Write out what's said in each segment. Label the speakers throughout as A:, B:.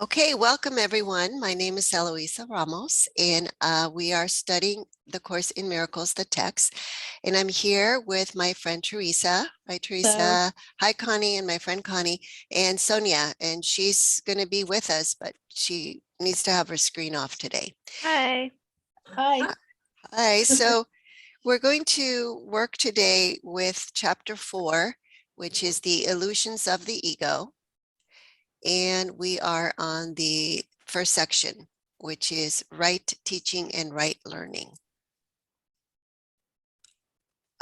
A: Okay, welcome everyone. My name is Eloisa Ramos, and we are studying the Course in Miracles, the text. And I'm here with my friend Teresa. Hi, Teresa. Hi, Connie, and my friend Connie, and Sonia. And she's going to be with us, but she needs to have her screen off today.
B: Hi.
C: Hi.
A: Hi, so we're going to work today with chapter 4, which is the illusions of the ego. And we are on the first section, which is right teaching and right learning.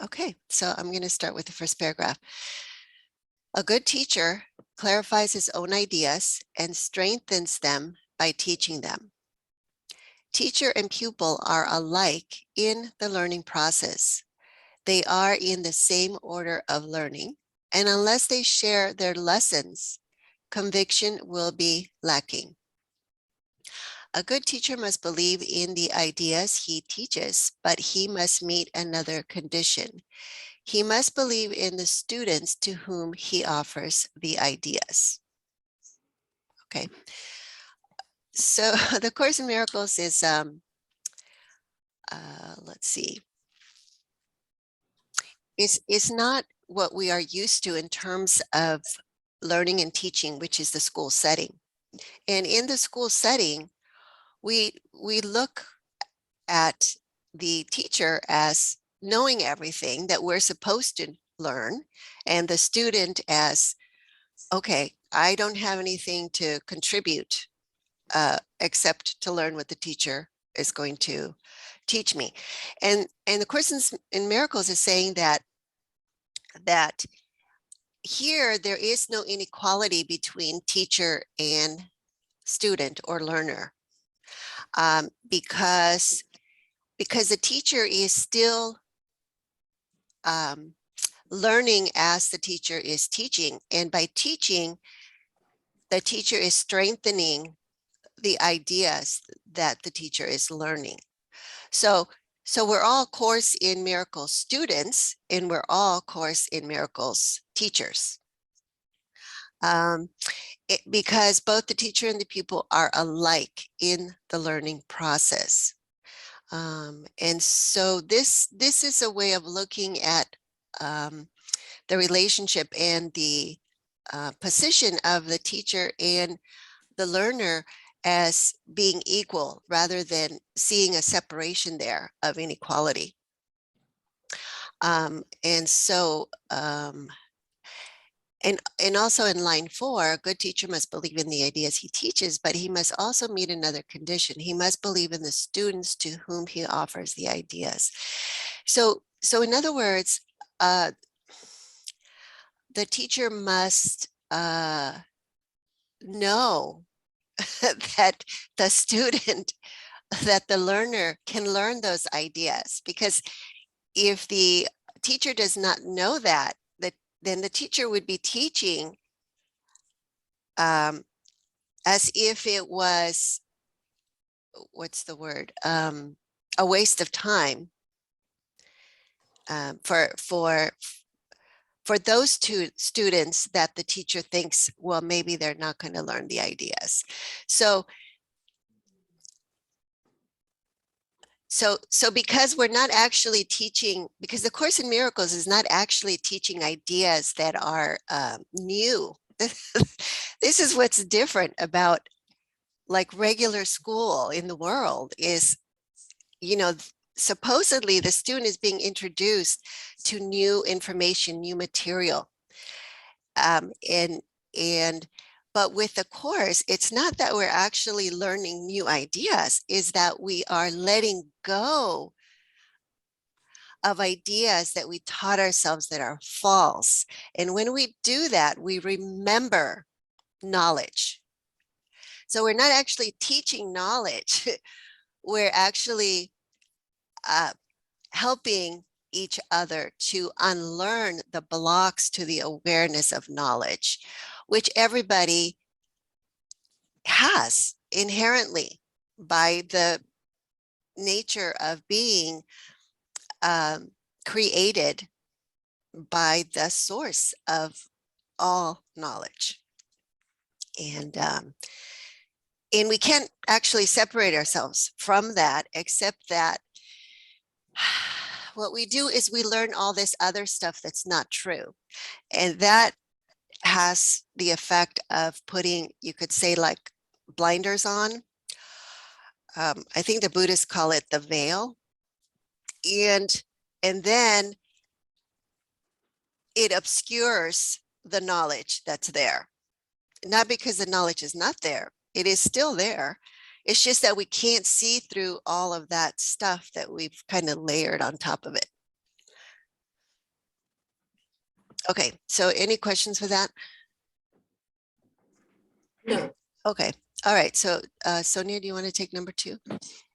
A: Okay, so I'm going to start with the first paragraph. A good teacher clarifies his own ideas and strengthens them by teaching them. Teacher and pupil are alike in the learning process. They are in the same order of learning, and unless they share their lessons, conviction will be lacking. A good teacher must believe in the ideas he teaches, but he must meet another condition. He must believe in the students to whom he offers the ideas. Okay. So the Course in Miracles is, let's see, is not what we are used to in terms of learning and teaching, which is the school setting. And in the school setting, we look at the teacher as knowing everything that we're supposed to learn, and the student as, okay, I don't have anything to contribute except to learn what the teacher is going to teach me. And the Course in Miracles is saying that here there is no inequality between teacher and student or learner, because the teacher is still learning as the teacher is teaching. And by teaching, the teacher is strengthening the ideas that the teacher is learning. So we're all Course in Miracles students, and we're all Course in Miracles teachers. Because both the teacher and the pupil are alike in the learning process. And so this is a way of looking at the relationship and the position of the teacher and the learner as being equal, rather than seeing a separation there of inequality. And so, and also in line 4, a good teacher must believe in the ideas he teaches, but he must also meet another condition. He must believe in the students to whom he offers the ideas. So in other words, the teacher must know that the student, that the learner can learn those ideas. Because if the teacher does not know that, then the teacher would be teaching as if it was, what's the word, a waste of time for those two students that the teacher thinks, well, maybe they're not going to learn the ideas. So because we're not actually teaching, because the Course in Miracles is not actually teaching ideas that are new. This is what's different about like regular school in the world is, supposedly the student is being introduced to new information, new material. But with the Course, it's not that we're actually learning new ideas, is that we are letting go of ideas that we taught ourselves that are false. And when we do that, we remember knowledge. So we're not actually teaching knowledge. We're actually helping each other to unlearn the blocks to the awareness of knowledge, which everybody has inherently by the nature of being created by the source of all knowledge. And And we can't actually separate ourselves from that, except that what we do is we learn all this other stuff that's not true. And that has the effect of putting, you could say, like blinders on. I think the Buddhists call it the veil. And then it obscures the knowledge that's there. Not because the knowledge is not there, it is still there. It's just that we can't see through all of that stuff that we've kind of layered on top of it. Okay, so any questions for that?
B: No.
A: Okay, all right. So Sonia, do you want to take number 2?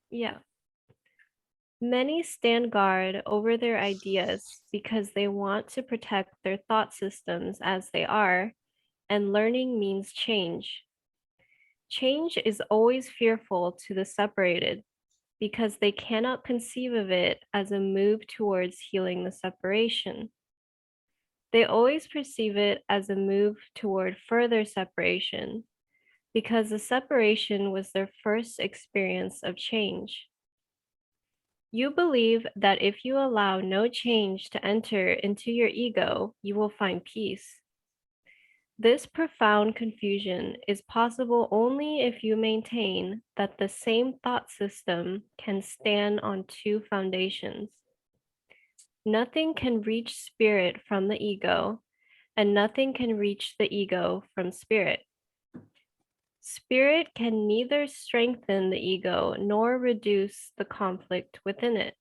C: Yeah. Many stand guard over their ideas because they want to protect their thought systems as they are, and learning means change. Change is always fearful to the separated because they cannot conceive of it as a move towards healing the separation. They always perceive it as a move toward further separation because the separation was their first experience of change. You believe that if you allow no change to enter into your ego, you will find peace. This profound confusion is possible only if you maintain that the same thought system can stand on 2 foundations. Nothing can reach spirit from the ego, and nothing can reach the ego from spirit. Spirit can neither strengthen the ego nor reduce the conflict within it.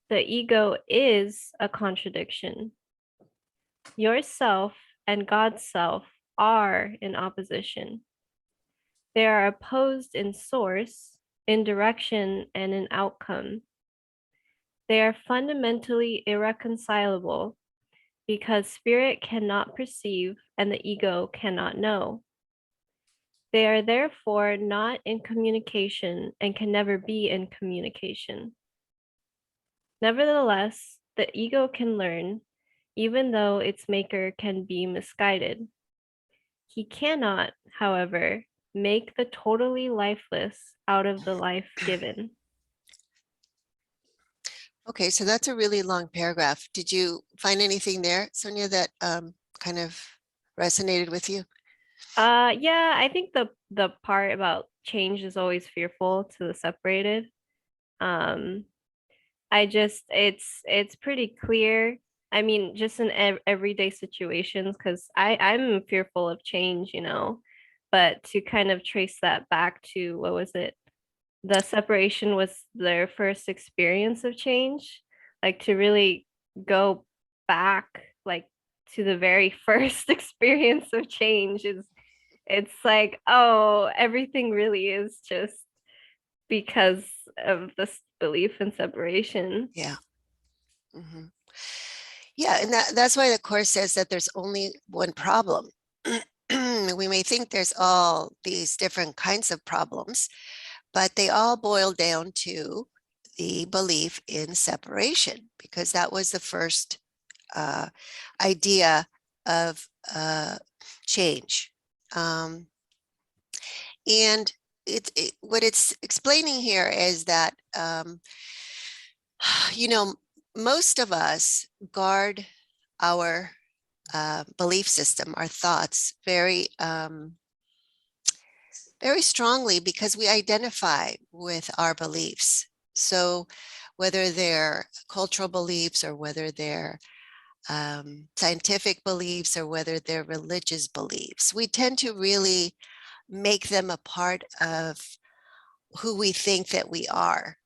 C: The ego is a contradiction. Yourself and God's self are in opposition. They are opposed in source, in direction, and in outcome. They are fundamentally irreconcilable because spirit cannot perceive and the ego cannot know. They are therefore not in communication and can never be in communication. Nevertheless, the ego can learn, even though its maker can be misguided. He cannot, however, make the totally lifeless out of the life given.
A: Okay, so that's a really long paragraph. Did you find anything there, Sonia, that kind of resonated with you?
C: Yeah, I think the part about change is always fearful to the separated. Um, I just it's pretty clear. I mean, just in everyday situations, because I'm fearful of change, you know, but to kind of trace that back to what was it? The separation was their first experience of change, like to really go back like to the very first experience of change is it's like, oh, everything really is just because of this belief in separation.
A: Yeah. Mm-hmm. Yeah, and that's why the Course says that there's only one problem. We may think there's all these different kinds of problems, but they all boil down to the belief in separation, because that was the first idea of change. And what it's explaining here is that, you know, most of us guard our belief system, our thoughts, very strongly because we identify with our beliefs. So whether they're cultural beliefs or whether they're scientific beliefs or whether they're religious beliefs, we tend to really make them a part of who we think that we are.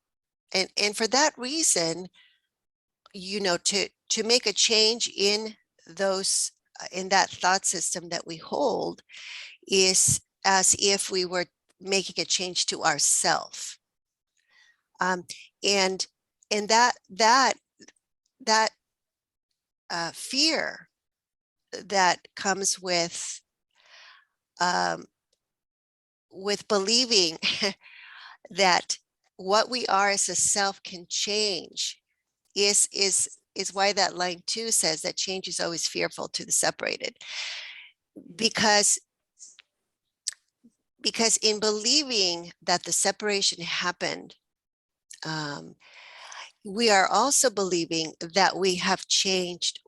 A: And for that reason, you know, to make a change in those in that thought system that we hold is as if we were making a change to ourself. And that fear that comes with believing that what we are as a self can change is why that line 2 says that change is always fearful to the separated, because because in believing that the separation happened, we are also believing that we have changed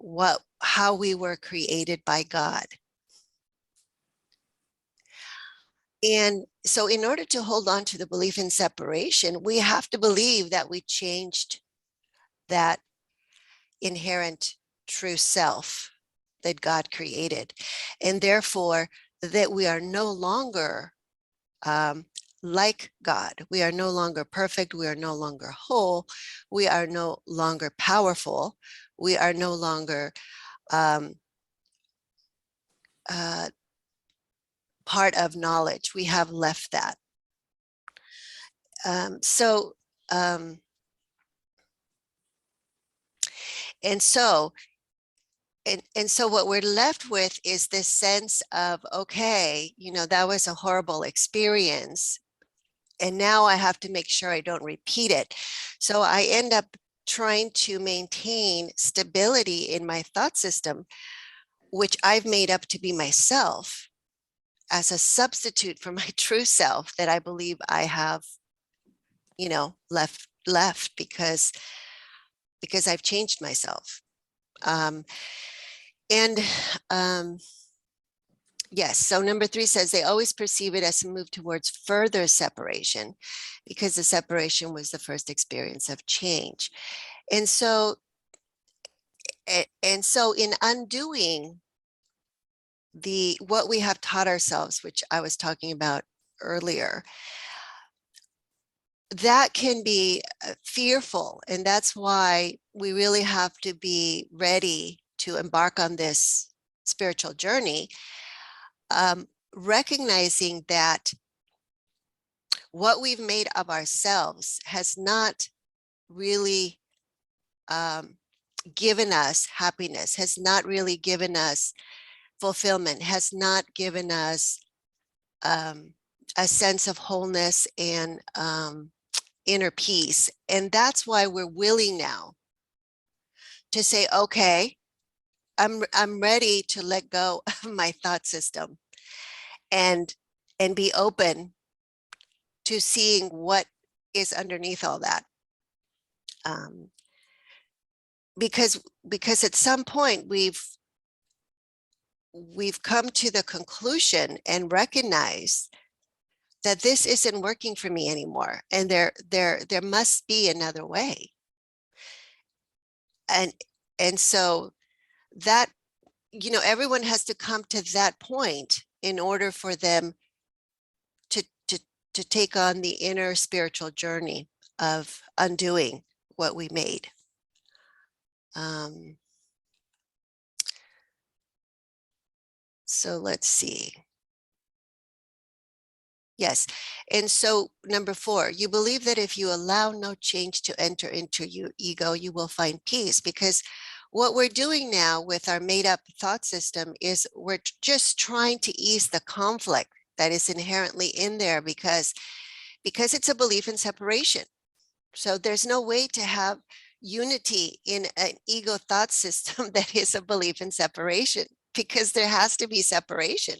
A: how we were created by God. And so in order to hold on to the belief in separation, we have to believe that we changed that inherent true self that God created. And therefore, that we are no longer like God. We are no longer perfect. We are no longer whole. We are no longer powerful. We are no longer part of knowledge. We have left that. So what we're left with is this sense of, okay, that was a horrible experience. And now I have to make sure I don't repeat it. So I end up trying to maintain stability in my thought system, which I've made up to be myself, as a substitute for my true self that I believe I have, left because I've changed myself. Yes, so number 3 says they always perceive it as a move towards further separation because the separation was the first experience of change. And so in undoing what we have taught ourselves, which I was talking about earlier, that can be fearful. And that's why we really have to be ready to embark on this spiritual journey, recognizing that what we've made of ourselves has not really given us happiness, has not really given us fulfillment, has not given us a sense of wholeness and inner peace. And that's why we're willing now to say, okay, I'm ready to let go of my thought system and be open to seeing what is underneath all that. Because at some point we've come to the conclusion and recognize that this isn't working for me anymore, and there must be another way. And so that, everyone has to come to that point in order for them to take on the inner spiritual journey of undoing what we made. So let's see. Yes. And so number 4, you believe that if you allow no change to enter into your ego, you will find peace, because what we're doing now with our made up thought system is we're just trying to ease the conflict that is inherently in there because it's a belief in separation. So there's no way to have unity in an ego thought system that is a belief in separation, because there has to be separation.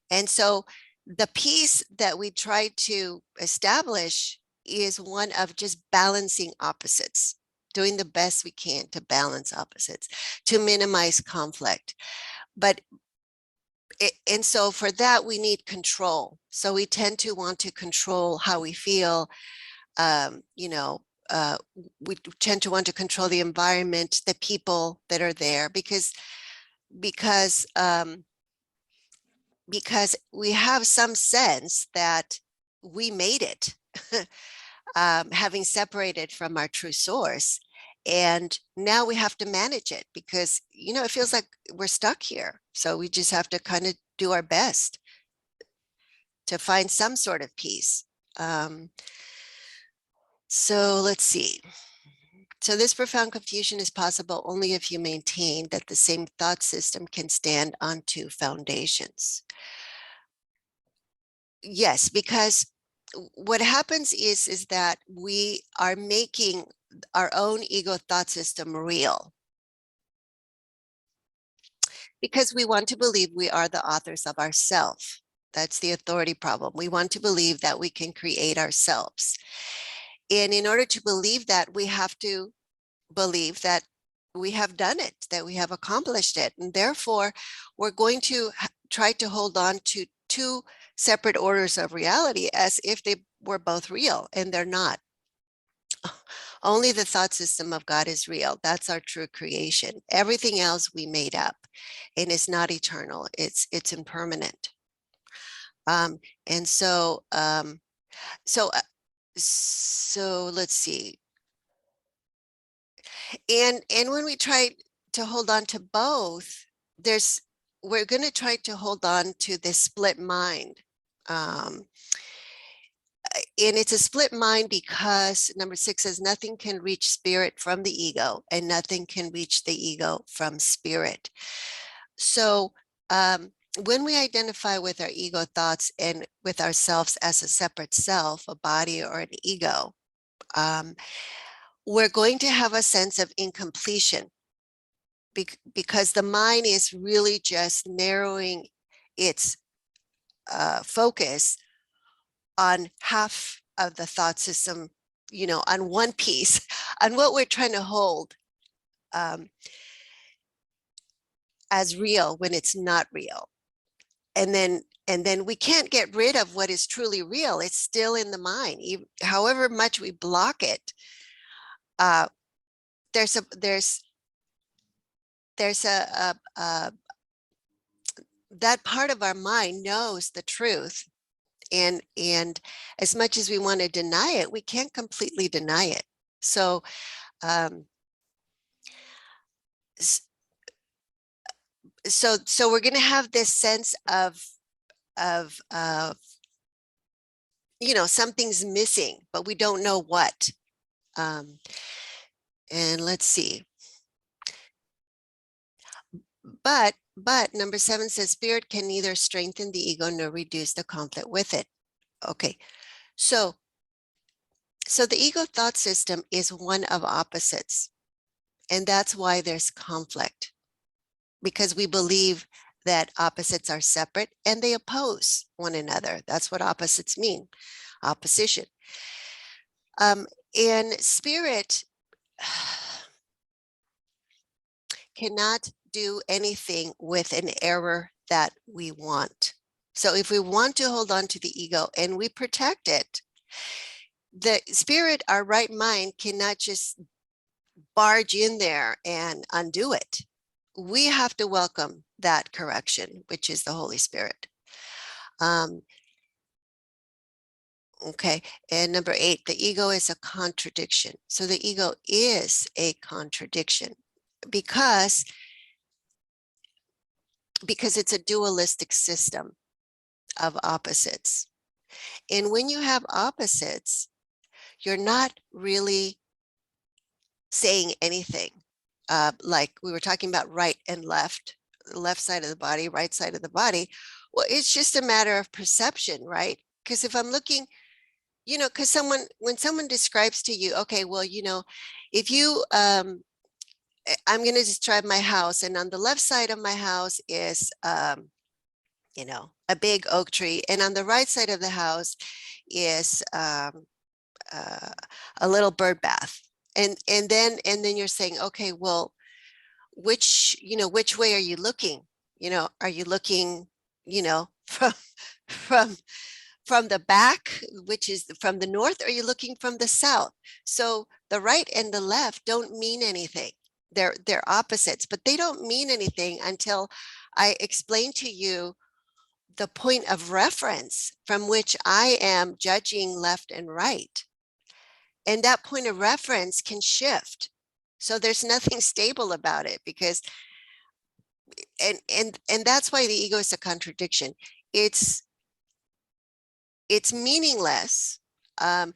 A: And so the peace that we try to establish is one of just balancing opposites, doing the best we can to balance opposites, to minimize conflict. And so for that, we need control. So we tend to want to control how we feel. We tend to want to control the environment, the people that are there, because we have some sense that we made it, having separated from our true source. And now we have to manage it because, it feels like we're stuck here. So we just have to kind of do our best to find some sort of peace. So let's see. So this profound confusion is possible only if you maintain that the same thought system can stand on 2 foundations. Yes, because what happens is that we are making our own ego thought system real, because we want to believe we are the authors of ourself. That's the authority problem. We want to believe that we can create ourselves. And in order to believe that, we have to believe that we have done it, that we have accomplished it. And therefore, we're going to try to hold on to two separate orders of reality as if they were both real, and they're not. Only the thought system of God is real. That's our true creation. Everything else we made up, and it's not eternal. It's impermanent. And so, so let's see. And when we try to hold on to both, we're going to try to hold on to this split mind. And it's a split mind because number 6 says nothing can reach spirit from the ego, and nothing can reach the ego from spirit. So when we identify with our ego thoughts and with ourselves as a separate self, a body or an ego, we're going to have a sense of incompletion because the mind is really just narrowing its focus on half of the thought system, on one piece, on what we're trying to hold as real when it's not real. And then we can't get rid of what is truly real. It's still in the mind. However much we block it, there's that part of our mind knows the truth. And as much as we want to deny it, we can't completely deny it. So so we're going to have this sense of something's missing, but we don't know what. And let's see. But number 7 says spirit can neither strengthen the ego nor reduce the conflict with it. Okay, so the ego thought system is one of opposites, and that's why there's conflict, because we believe that opposites are separate and they oppose one another. That's what opposites mean, opposition. And spirit cannot do anything with an error that we want. So if we want to hold on to the ego and we protect it, the spirit, our right mind, cannot just barge in there and undo it. We have to welcome that correction, which is the Holy Spirit. Okay, and number 8, the ego is a contradiction. So the ego is a contradiction because it's a dualistic system of opposites. And when you have opposites, you're not really saying anything. Like we were talking about right and left, left side of the body, right side of the body. Well, it's just a matter of perception, right? Because if I'm looking, because when someone describes to you, okay, well, if you, I'm going to describe my house, and on the left side of my house is, a big oak tree, and on the right side of the house is a little bird bath, and then you're saying, okay, well, which way are you looking? Are you looking, from the back, which is from the north, or are you looking from the south? So the right and the left don't mean anything. They're opposites, but they don't mean anything until I explain to you the point of reference from which I am judging left and right. And that point of reference can shift. So there's nothing stable about it, because and that's why the ego is a contradiction. It's meaningless, and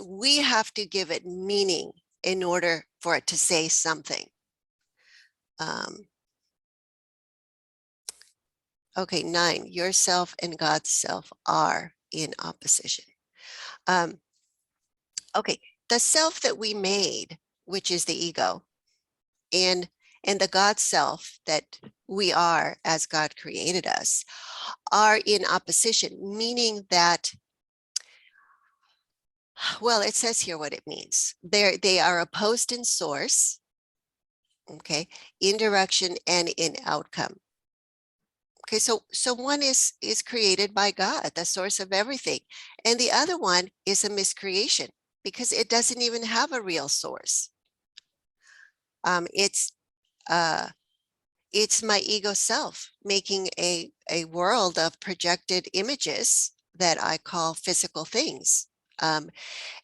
A: we have to give it meaning in order for it to say something. Okay, 9, yourself and God's self are in opposition. Okay, the self that we made, which is the ego, and the God self that we are as God created us, are in opposition, meaning that, well, it says here what it means. They are opposed in source, okay, in direction and in outcome. Okay, so one is created by God, the source of everything, and the other one is a miscreation because it doesn't even have a real source. It's my ego self making a world of projected images that I call physical things. And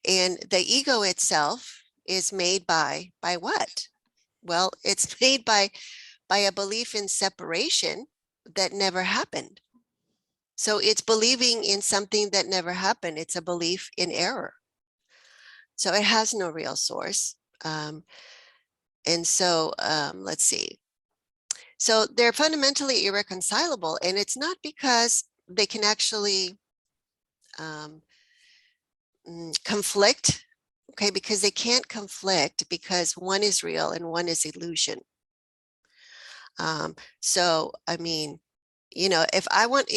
A: the ego itself is made by what? Well, it's made by a belief in separation that never happened. So it's believing in something that never happened. It's a belief in error. So it has no real source. And so let's see. So they're fundamentally irreconcilable, and it's not because they can actually conflict, okay, because they can't conflict because one is real and one is illusion. So, I mean, you know, if I want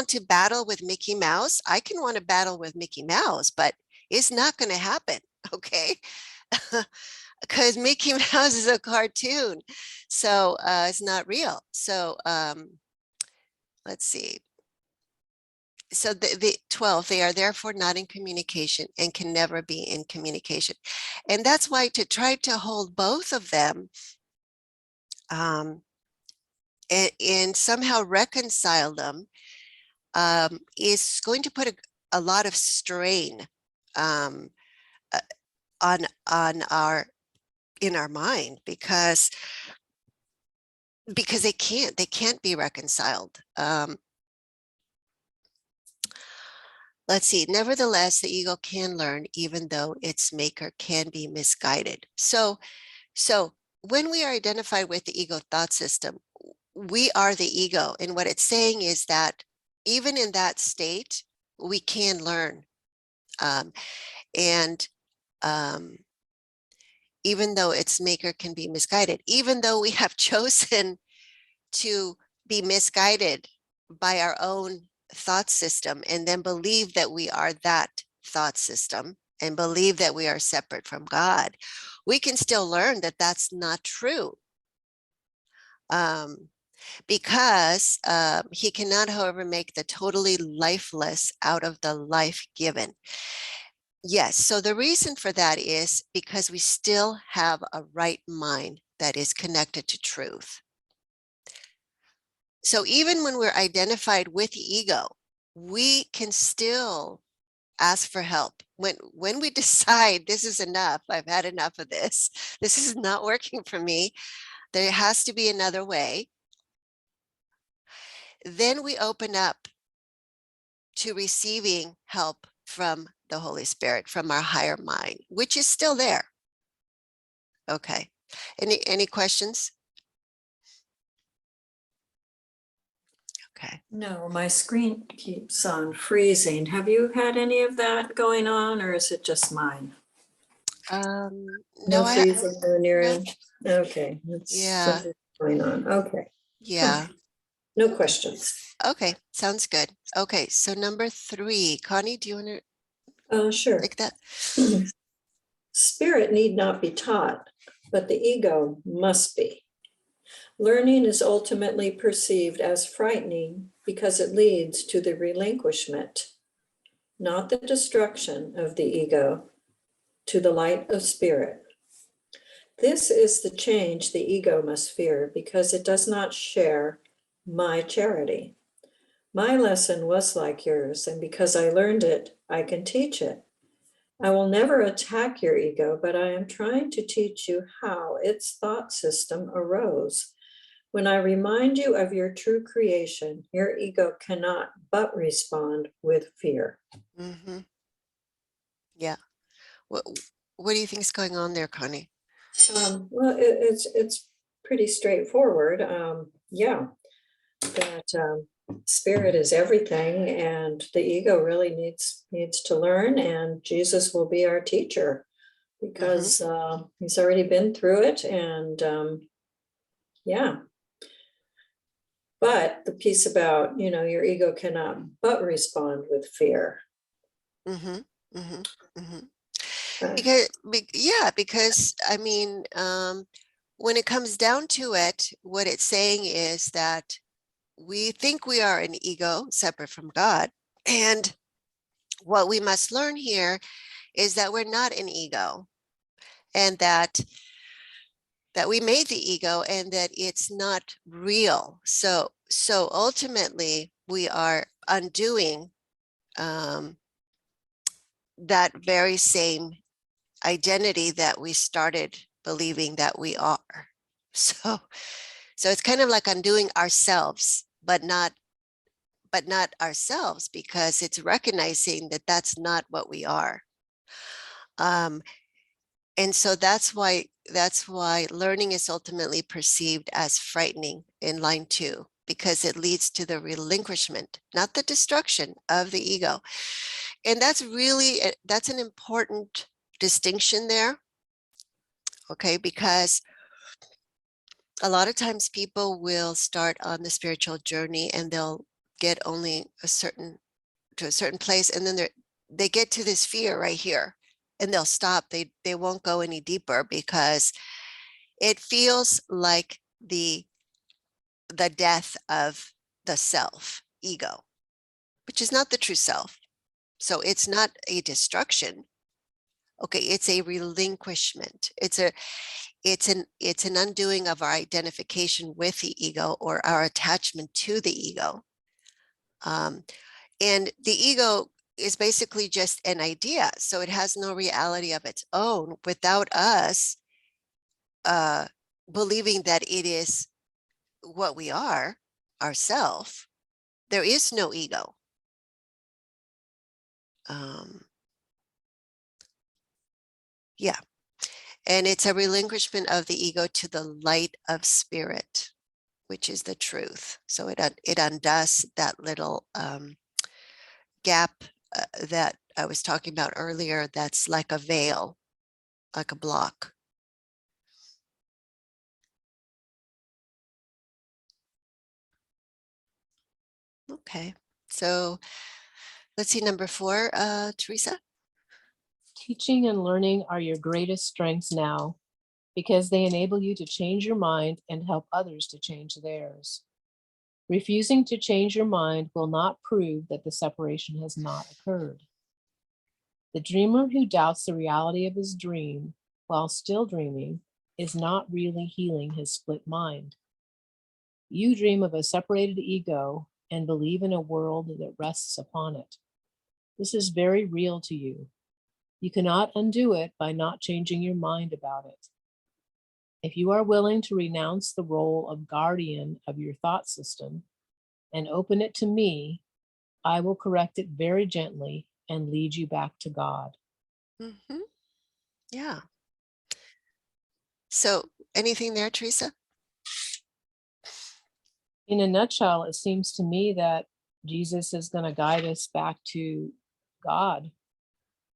A: to battle with Mickey Mouse, I can want to battle with Mickey Mouse, but it's not going to happen, okay? Because Mickey Mouse is a cartoon, so it's not real. So let's see. So the 12, they are therefore not in communication and can never be in communication. And that's why to try to hold both of them and somehow reconcile them is going to put a lot of strain on in our mind because they can't be reconciled. Let's see. Nevertheless, the ego can learn even though its maker can be misguided. So when we are identified with the ego thought system, we are the ego. And what it's saying is that even in that state, we can learn. And even though its maker can be misguided, even though we have chosen to be misguided by our own thought system and then believe that we are that thought system and believe that we are separate from God, we can still learn that that's not true. Because he cannot, however, make the totally lifeless out of the life given. Yes, so the reason for that is because we still have a right mind that is connected to truth. So even when we're identified with the ego, we can still ask for help. When we decide this is enough, I've had enough of this, this is not working for me, there has to be another way, then we open up to receiving help from the Holy Spirit, from our higher mind, which is still there. Okay. Any questions? Okay.
B: No, my screen keeps on freezing. Have you had any of that going on, or is it just mine?
A: No,
B: freezing on your
A: no.
B: end? Okay, that's
A: Yeah.
B: something going on. Okay,
A: Yeah.
B: no questions.
A: Okay, sounds good. Okay, so number 3, Connie, do you want to
B: Sure.
A: take that?
B: Spirit need not be taught, but the ego must be. Learning is ultimately perceived as frightening because it leads to the relinquishment, not the destruction of the ego, to the light of spirit. This is the change the ego must fear because it does not share my charity. My lesson was like yours, and because I learned it, I can teach it. I will never attack your ego, but I am trying to teach you how its thought system arose. When I remind you of your true creation, your ego cannot but respond with fear.
A: Mm-hmm. Yeah. What do you think is going on there, Connie?
B: Well, it's pretty straightforward. Yeah, that spirit is everything, and the ego really needs to learn, and Jesus will be our teacher because he's already been through it, and yeah. But the piece about, your ego cannot but respond with fear.
A: Mhm, mhm, mhm.
B: Uh,
A: Because I mean, when it comes down to it, what it's saying is that we think we are an ego separate from God. And what we must learn here is that we're not an ego, and that we made the ego and that it's not real. So ultimately we are undoing that very same identity that we started believing that we are. So it's kind of like undoing ourselves, but not ourselves, because it's recognizing that that's not what we are. And so that's why learning is ultimately perceived as frightening in line 2, because it leads to the relinquishment, not the destruction of the ego. And that's an important distinction there. Okay, because a lot of times people will start on the spiritual journey and they'll get only to a certain place, and then they get to this fear right here and they'll stop. They won't go any deeper because it feels like the death of the self ego, which is not the true self. So it's not a destruction. Okay, it's a relinquishment. It's an undoing of our identification with the ego, or our attachment to the ego. And the ego is basically just an idea. So it has no reality of its own without us believing that it is what we are, ourself. There is no ego. Yeah. And it's a relinquishment of the ego to the light of spirit, which is the truth. So it undoes that little gap that I was talking about earlier. That's like a veil, like a block. Okay, so let's see, number 4, Teresa.
D: Teaching and learning are your greatest strengths now, because they enable you to change your mind and help others to change theirs. Refusing to change your mind will not prove that the separation has not occurred. The dreamer who doubts the reality of his dream while still dreaming is not really healing his split mind. You dream of a separated ego and believe in a world that rests upon it. This is very real to you. You cannot undo it by not changing your mind about it. If you are willing to renounce the role of guardian of your thought system and open it to me, I will correct it very gently and lead you back to God.
A: Mm-hmm. Yeah. So anything there, Teresa?
D: In a nutshell, it seems to me that Jesus is going to guide us back to God.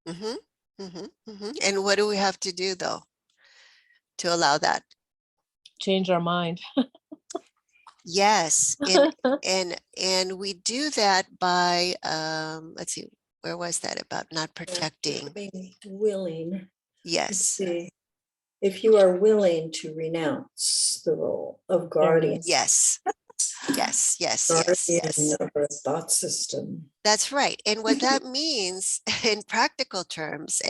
A: Mm-hmm. Mm-hmm. Mm-hmm. And what do we have to do, though, to allow that?
D: Change our mind.
A: Yes. And we do that by let's see, where was that about not protecting?
B: Being willing.
A: Yes.
B: See, if you are willing to renounce the role of guardian.
A: Yes. Yes. Yes. Yes.
B: Guardian
A: Yes.
B: of our thought system.
A: That's right. And what that means in practical terms,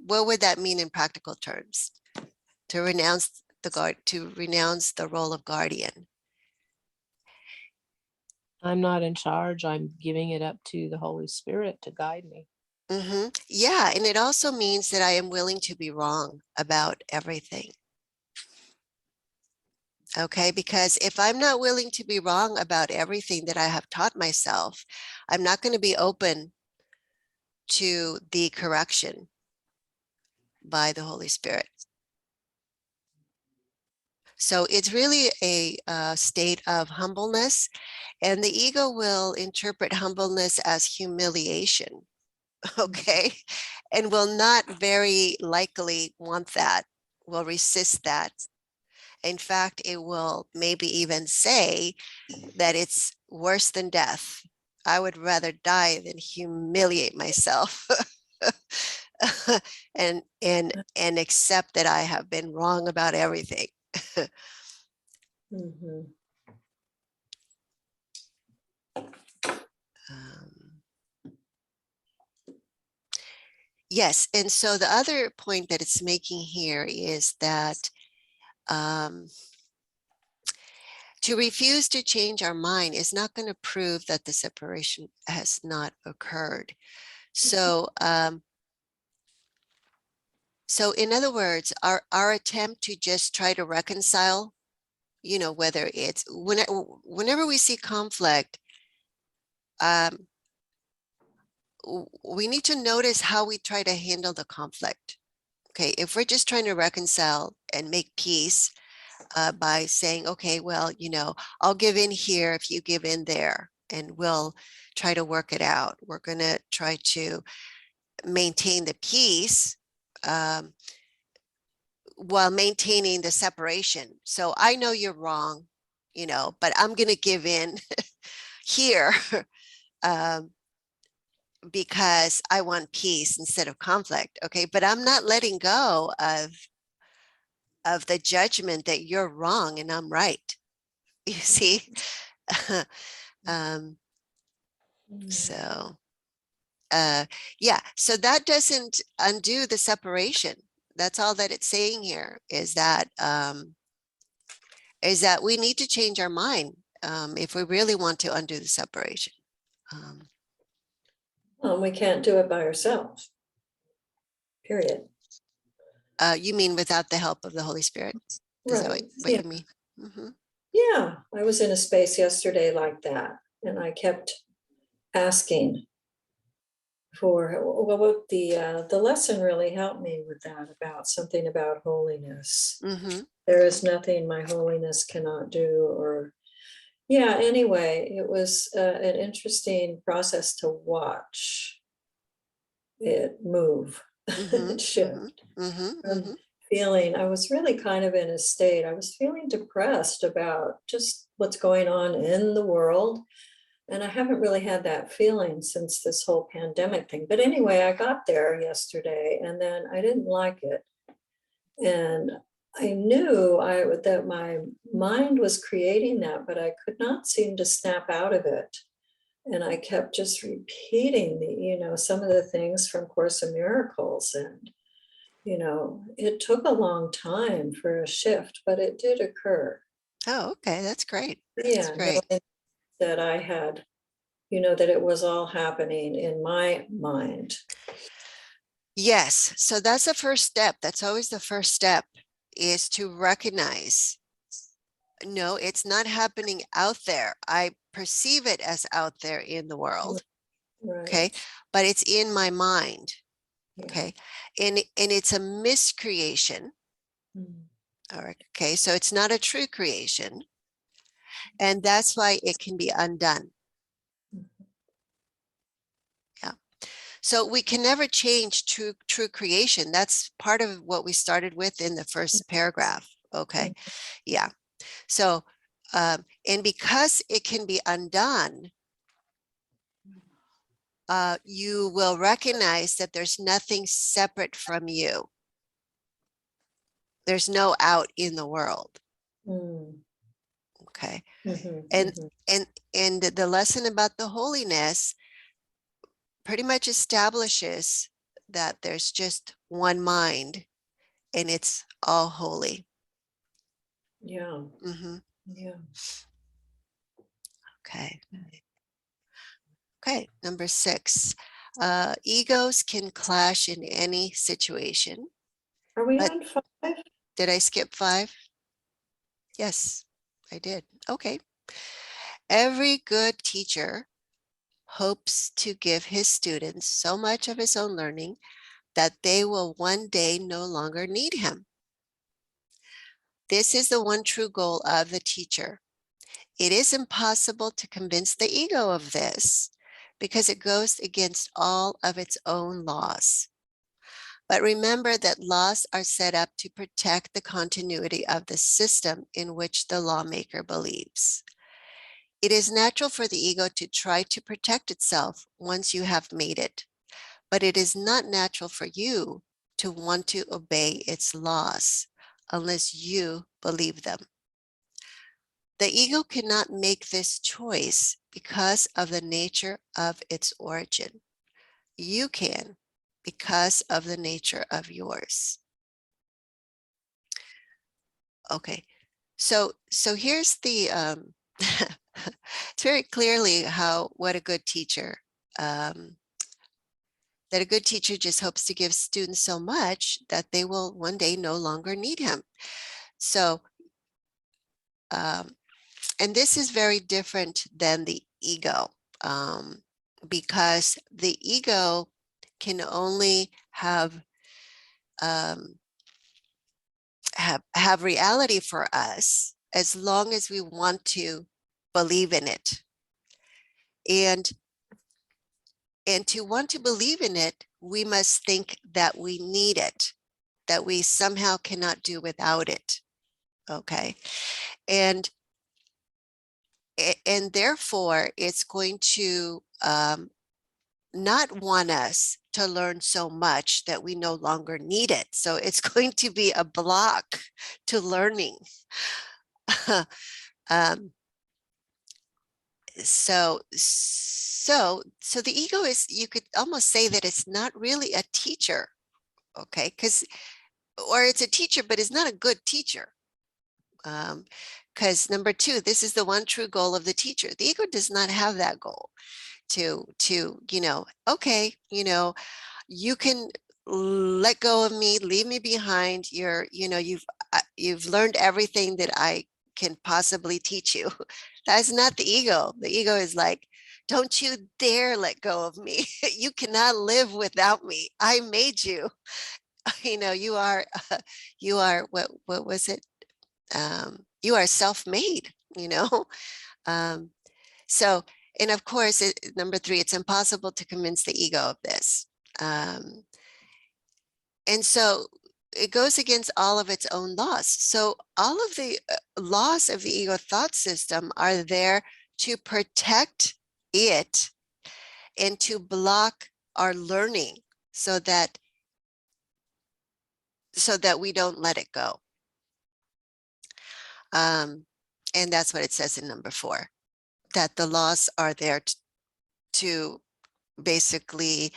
A: what would that mean in practical terms? To renounce the role of guardian.
D: I'm not in charge. I'm giving it up to the Holy Spirit to guide me.
A: Mm-hmm. Yeah. And it also means that I am willing to be wrong about everything. Okay. Because if I'm not willing to be wrong about everything that I have taught myself, I'm not going to be open to the correction by the Holy Spirit. So it's really a state of humbleness, and the ego will interpret humbleness as humiliation. Okay. And will not very likely want that, will resist that. In fact, it will maybe even say that it's worse than death. I would rather die than humiliate myself and accept that I have been wrong about everything.
B: Mhm.
A: Yes, and so the other point that it's making here is that to refuse to change our mind is not going to prove that the separation has not occurred. So, so in other words, our attempt to just try to reconcile, you know, whether it's whenever we see conflict, we need to notice how we try to handle the conflict. Okay, if we're just trying to reconcile and make peace by saying, okay, well, you know, I'll give in here if you give in there, and we'll try to work it out. We're going to try to maintain the peace while maintaining the separation. So I know you're wrong, you know, but I'm going to give in here because I want peace instead of conflict. Okay, but I'm not letting go of the judgment that you're wrong and I'm right. You see? So yeah, so that doesn't undo the separation. That's all that it's saying here is that we need to change our mind if we really want to undo the separation.
B: We can't do it by ourselves. Period.
A: You mean without the help of the Holy Spirit? Is that
B: Right.
A: what
B: Yeah.
A: you mean? Mhm.
B: Yeah, I was in a space yesterday like that, and I kept asking for what the lesson really helped me with that, about something about holiness.
A: Mhm.
B: There is nothing my holiness cannot do, or yeah. Anyway, it was an interesting process to watch it move,
A: Mhm.
B: shift.
A: Mhm.
B: From
A: Mhm.
B: feeling, I was really kind of in a state, I was feeling depressed about just what's going on in the world. And I haven't really had that feeling since this whole pandemic thing. But anyway, I got there yesterday and then I didn't like it. And I knew that my mind was creating that, but I could not seem to snap out of it. And I kept just repeating some of the things from Course in Miracles. And it took a long time for a shift, but it did occur.
A: Oh, okay, that's great. That's
B: Yeah,
A: great.
B: knowing that I had, that it was all happening in my mind.
A: Yes, so that's the first step. That's always the first step, is to recognize, no, it's not happening out there. I perceive it as out there in the world.
B: Right.
A: Okay, but it's in my mind.
B: Yeah.
A: Okay, and it's a miscreation.
B: Mm.
A: All right. Okay, so it's not a true creation, and that's why it can be undone. Yeah. So we can never change true creation. That's part of what we started with in the first paragraph. Okay. Yeah. So, and because it can be undone, you will recognize that there's nothing separate from you. There's no out in the world.
B: Mm.
A: Okay.
B: Mhm,
A: And
B: mhm.
A: and the lesson about the holiness pretty much establishes that there's just one mind and it's all holy.
B: Yeah,
A: Mm-hmm.
B: yeah.
A: Okay. Okay. Number 6. Egos can clash in any situation.
B: Are we
A: But
B: on 5?
A: did I skip 5? Yes, I did. Okay. Every good teacher hopes to give his students so much of his own learning that they will one day no longer need him. This is the one true goal of the teacher. It is impossible to convince the ego of this because it goes against all of its own laws. But remember that laws are set up to protect the continuity of the system in which the lawmaker believes. It is natural for the ego to try to protect itself once you have made it, but it is not natural for you to want to obey its laws unless you believe them. The ego cannot make this choice because of the nature of its origin. You can because of the nature of yours. Okay, so here's the, it's very clearly what a good teacher, that a good teacher just hopes to give students so much that they will one day no longer need him. So, and this is very different than the ego, because the ego can only have reality for us as long as we want to believe in it. And to want to believe in it, we must think that we need it, that we somehow cannot do without it. Okay. And therefore it's going to not want us to learn so much that we no longer need it. So it's going to be a block to learning. So the ego is, you could almost say that it's not really a teacher, okay? Or it's a teacher, but it's not a good teacher. Because number two, this is the one true goal of the teacher. The ego does not have that goal to okay, you can let go of me, leave me behind. You've learned everything that I can possibly teach you. That's not the ego. The ego is like, don't you dare let go of me. You cannot live without me. I made you. You are what was it? You are self-made, so, and of course, number three, it's impossible to convince the ego of this. And so it goes against all of its own laws. So all of the laws of the ego thought system are there to protect it and to block our learning so that we don't let it go. And that's what it says in number 4, that the laws are there to basically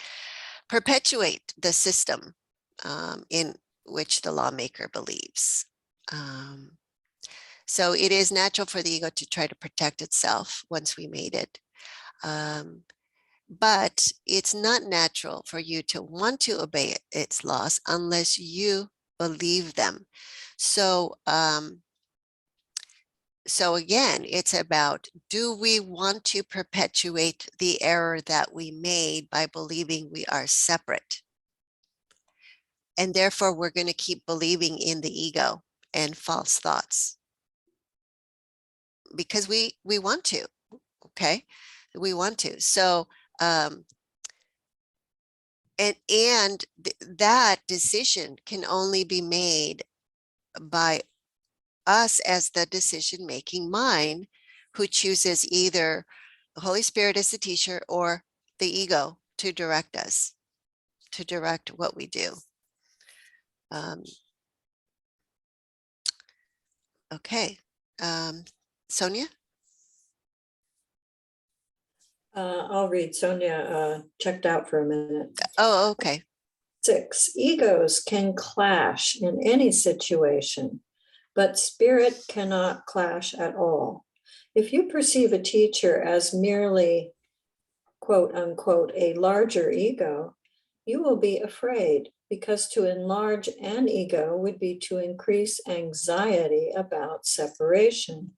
A: perpetuate the system in which the lawmaker believes. So it is natural for the ego to try to protect itself once we made it. But it's not natural for you to want to obey its laws unless you believe them. So, so again, it's about, do we want to perpetuate the error that we made by believing we are separate? And therefore, we're going to keep believing in the ego and false thoughts because we want to, okay? We want to. So, that decision can only be made by us as the decision-making mind, who chooses either the Holy Spirit as the teacher or the ego to direct us, to direct what we do. Okay, Sonia?
B: I'll read. Sonia checked out for a minute.
A: Oh, okay.
B: 6, egos can clash in any situation, but spirit cannot clash at all. If you perceive a teacher as merely, quote unquote, a larger ego, you will be afraid, because to enlarge an ego would be to increase anxiety about separation.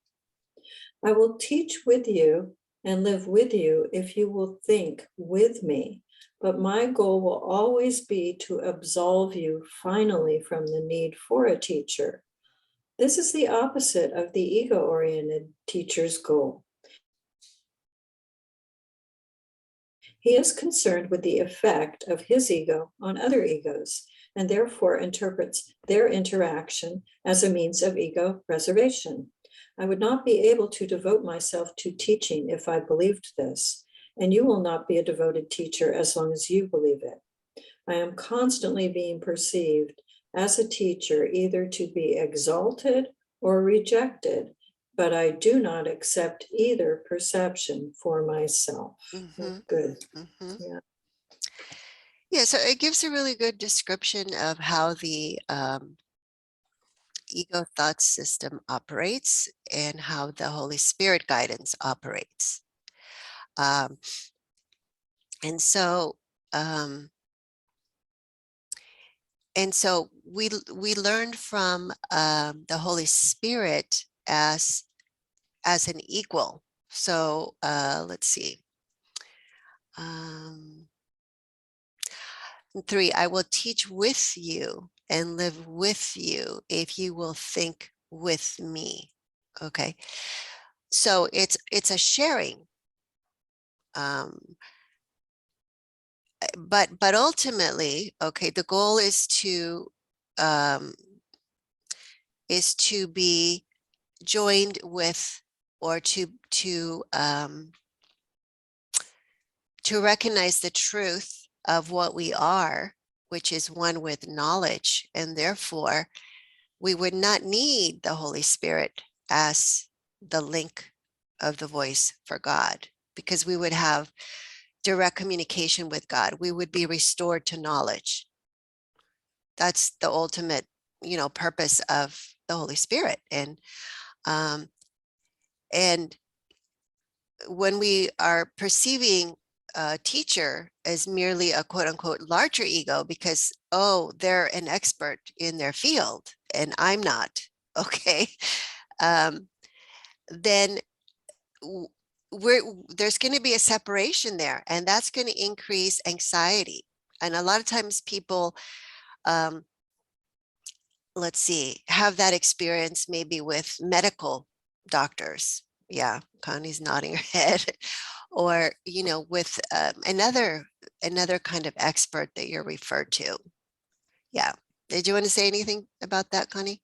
B: I will teach with you and live with you if you will think with me, but my goal will always be to absolve you finally from the need for a teacher. This is the opposite of the ego-oriented teacher's goal. He is concerned with the effect of his ego on other egos. and therefore interprets their interaction as a means of ego preservation. I would not be able to devote myself to teaching if I believed this, and you will not be a devoted teacher as long as you believe it. I am constantly being perceived as a teacher either to be exalted or rejected, but I do not accept either perception for myself.
A: Mhm,
B: Good.
A: mhm.
B: Yeah.
A: Yeah, so it gives a really good description of how the ego thought system operates and how the Holy Spirit guidance operates. Um, and so um, we learned from the Holy Spirit as an equal. So let's see. 3, I will teach with you and live with you if you will think with me. Okay. So it's a sharing. But ultimately, okay, the goal is to be joined with, or to recognize the truth of what we are, which is one with knowledge, and therefore we would not need the Holy Spirit as the link of the voice for God, because we would have direct communication with God. We would be restored to knowledge. That's the ultimate, purpose of the Holy Spirit. And when we are perceiving a teacher as merely a quote unquote larger ego because, oh, they're an expert in their field and I'm not, okay, then there's going to be a separation there, and that's going to increase anxiety. And a lot of times people, let's see, have that experience maybe with medical doctors. Yeah, Connie's nodding her head. Or, with another kind of expert that you're referred to. Yeah. Did you want to say anything about that, Connie?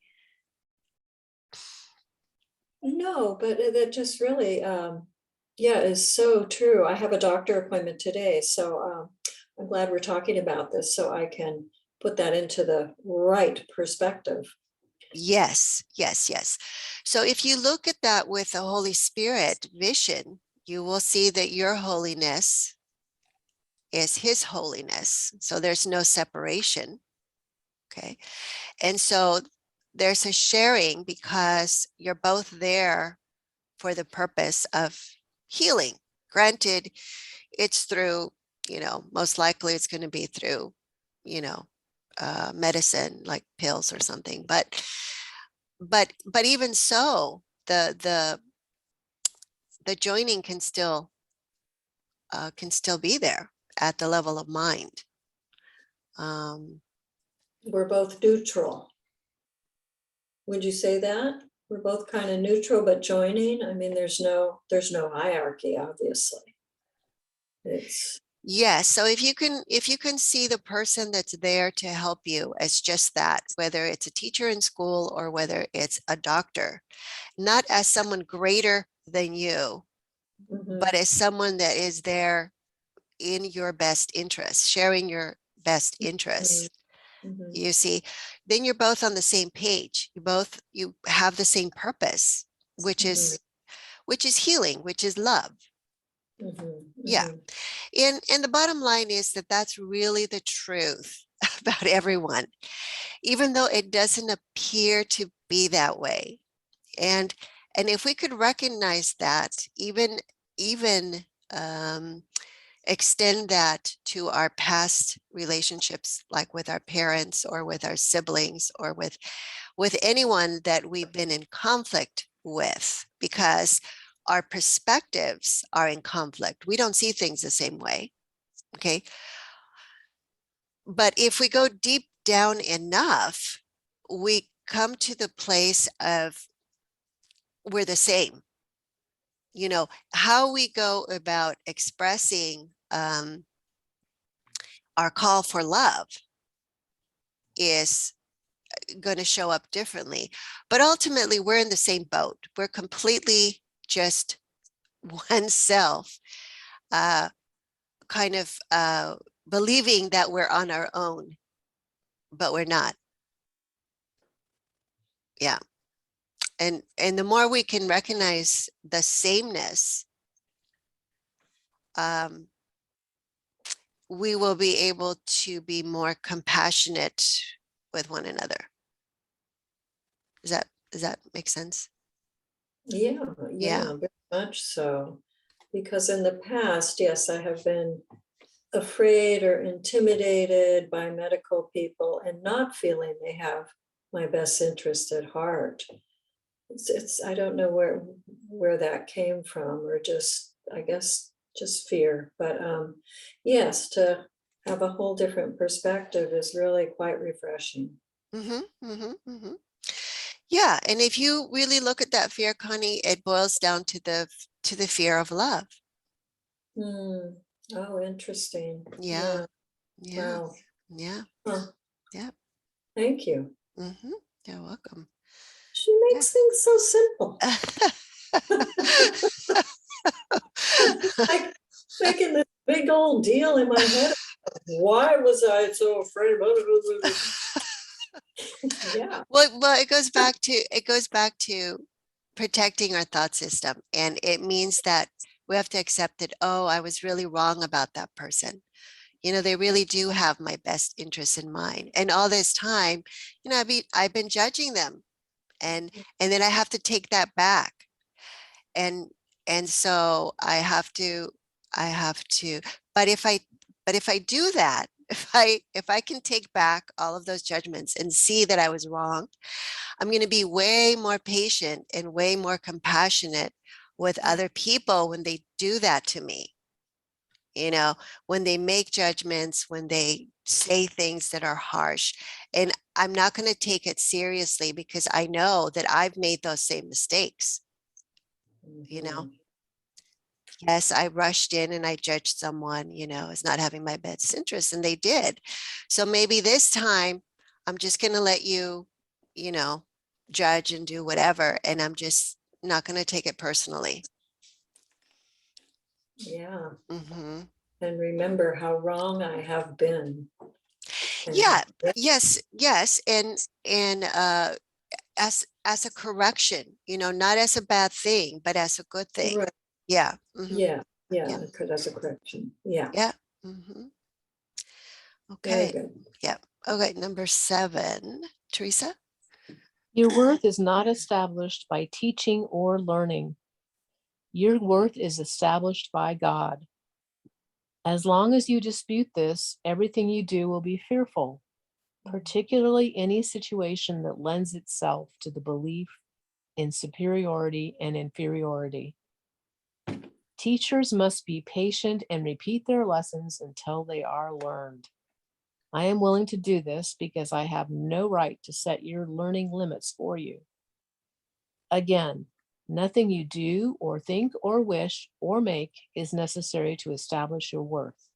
B: No, but that just really, is so true. I have a doctor appointment today, so I'm glad we're talking about this so I can put that into the right perspective.
A: Yes, yes, yes. So if you look at that with the Holy Spirit vision, you will see that your holiness is his holiness. So there's no separation. Okay. And so there's a sharing because you're both there for the purpose of healing. Granted, it's through, most likely it's going to be through, medicine like pills or something. But even so, the joining can still be there at the level of mind.
B: We're both neutral. Would you say that? We're both kind of neutral, but joining. I mean, there's no hierarchy, obviously. It's
A: Yes. So if you can see the person that's there to help you as just that, whether it's a teacher in school or whether it's a doctor, not as someone greater than you, but as someone that is there in your best interest, sharing your best interests. You see, then you're both on the same page. You have the same purpose, which is healing, which is love. Yeah. And the bottom line is that that's really the truth about everyone, even though it doesn't appear to be that way. And if we could recognize that, even extend that to our past relationships, like with our parents or with our siblings or with anyone that we've been in conflict with, because our perspectives are in conflict. We don't see things the same way. Okay. But if we go deep down enough, we come to the place of we're the same. How we go about expressing our call for love is going to show up differently. But ultimately, we're in the same boat. We're completely just one self, kind of believing that we're on our own, but we're not. Yeah. And the more we can recognize the sameness, we will be able to be more compassionate with one another. Does that make sense?
B: Yeah,
A: Yeah.
B: very much so. Because in the past, yes, I have been afraid or intimidated by medical people and not feeling they have my best interest at heart. It's I don't know where that came from, or just, I guess, just fear. But yes, to have a whole different perspective is really quite refreshing.
A: Yeah, and if you really look at that fear, Connie, it boils down to the fear of love.
B: Oh, interesting.
A: Yeah. Yeah.
B: Wow.
A: Yeah.
B: Huh.
A: Yeah.
B: Thank you.
A: You're welcome.
B: She makes things so simple. Like making this big old deal in my head. Why was I so afraid about it? Yeah.
A: Well, it goes back to protecting our thought system, and it means that we have to accept that, oh, I was really wrong about that person. They really do have my best interests in mind. And all this time, I've been judging them, and then I have to take that back. And so I have to, but if I do that, if I can take back all of those judgments and see that I was wrong, I'm going to be way more patient and way more compassionate with other people when they do that to me. When they make judgments, when they say things that are harsh, and I'm not going to take it seriously because I know that I've made those same mistakes. Yes, I rushed in and I judged someone, as not having my best interest, and they did. So maybe this time I'm just going to let you, judge and do whatever, and I'm just not going to take it personally.
B: Yeah.
A: Mm-hmm.
B: And remember how wrong I have been.
A: Yeah. Yes. And as a correction, not as a bad thing, but as a good thing.
B: Right.
A: Yeah.
B: Yeah. That's a correction. Yeah.
A: Yeah.
B: Very
A: Okay.
B: good.
A: Yeah. Okay. Number 7, Teresa.
D: Your worth is not established by teaching or learning. Your worth is established by God. As long as you dispute this, everything you do will be fearful, particularly any situation that lends itself to the belief in superiority and inferiority. Teachers must be patient and repeat their lessons until they are learned. I am willing to do this because I have no right to set your learning limits for you. Again, nothing you do or think or wish or make is necessary to establish your worth.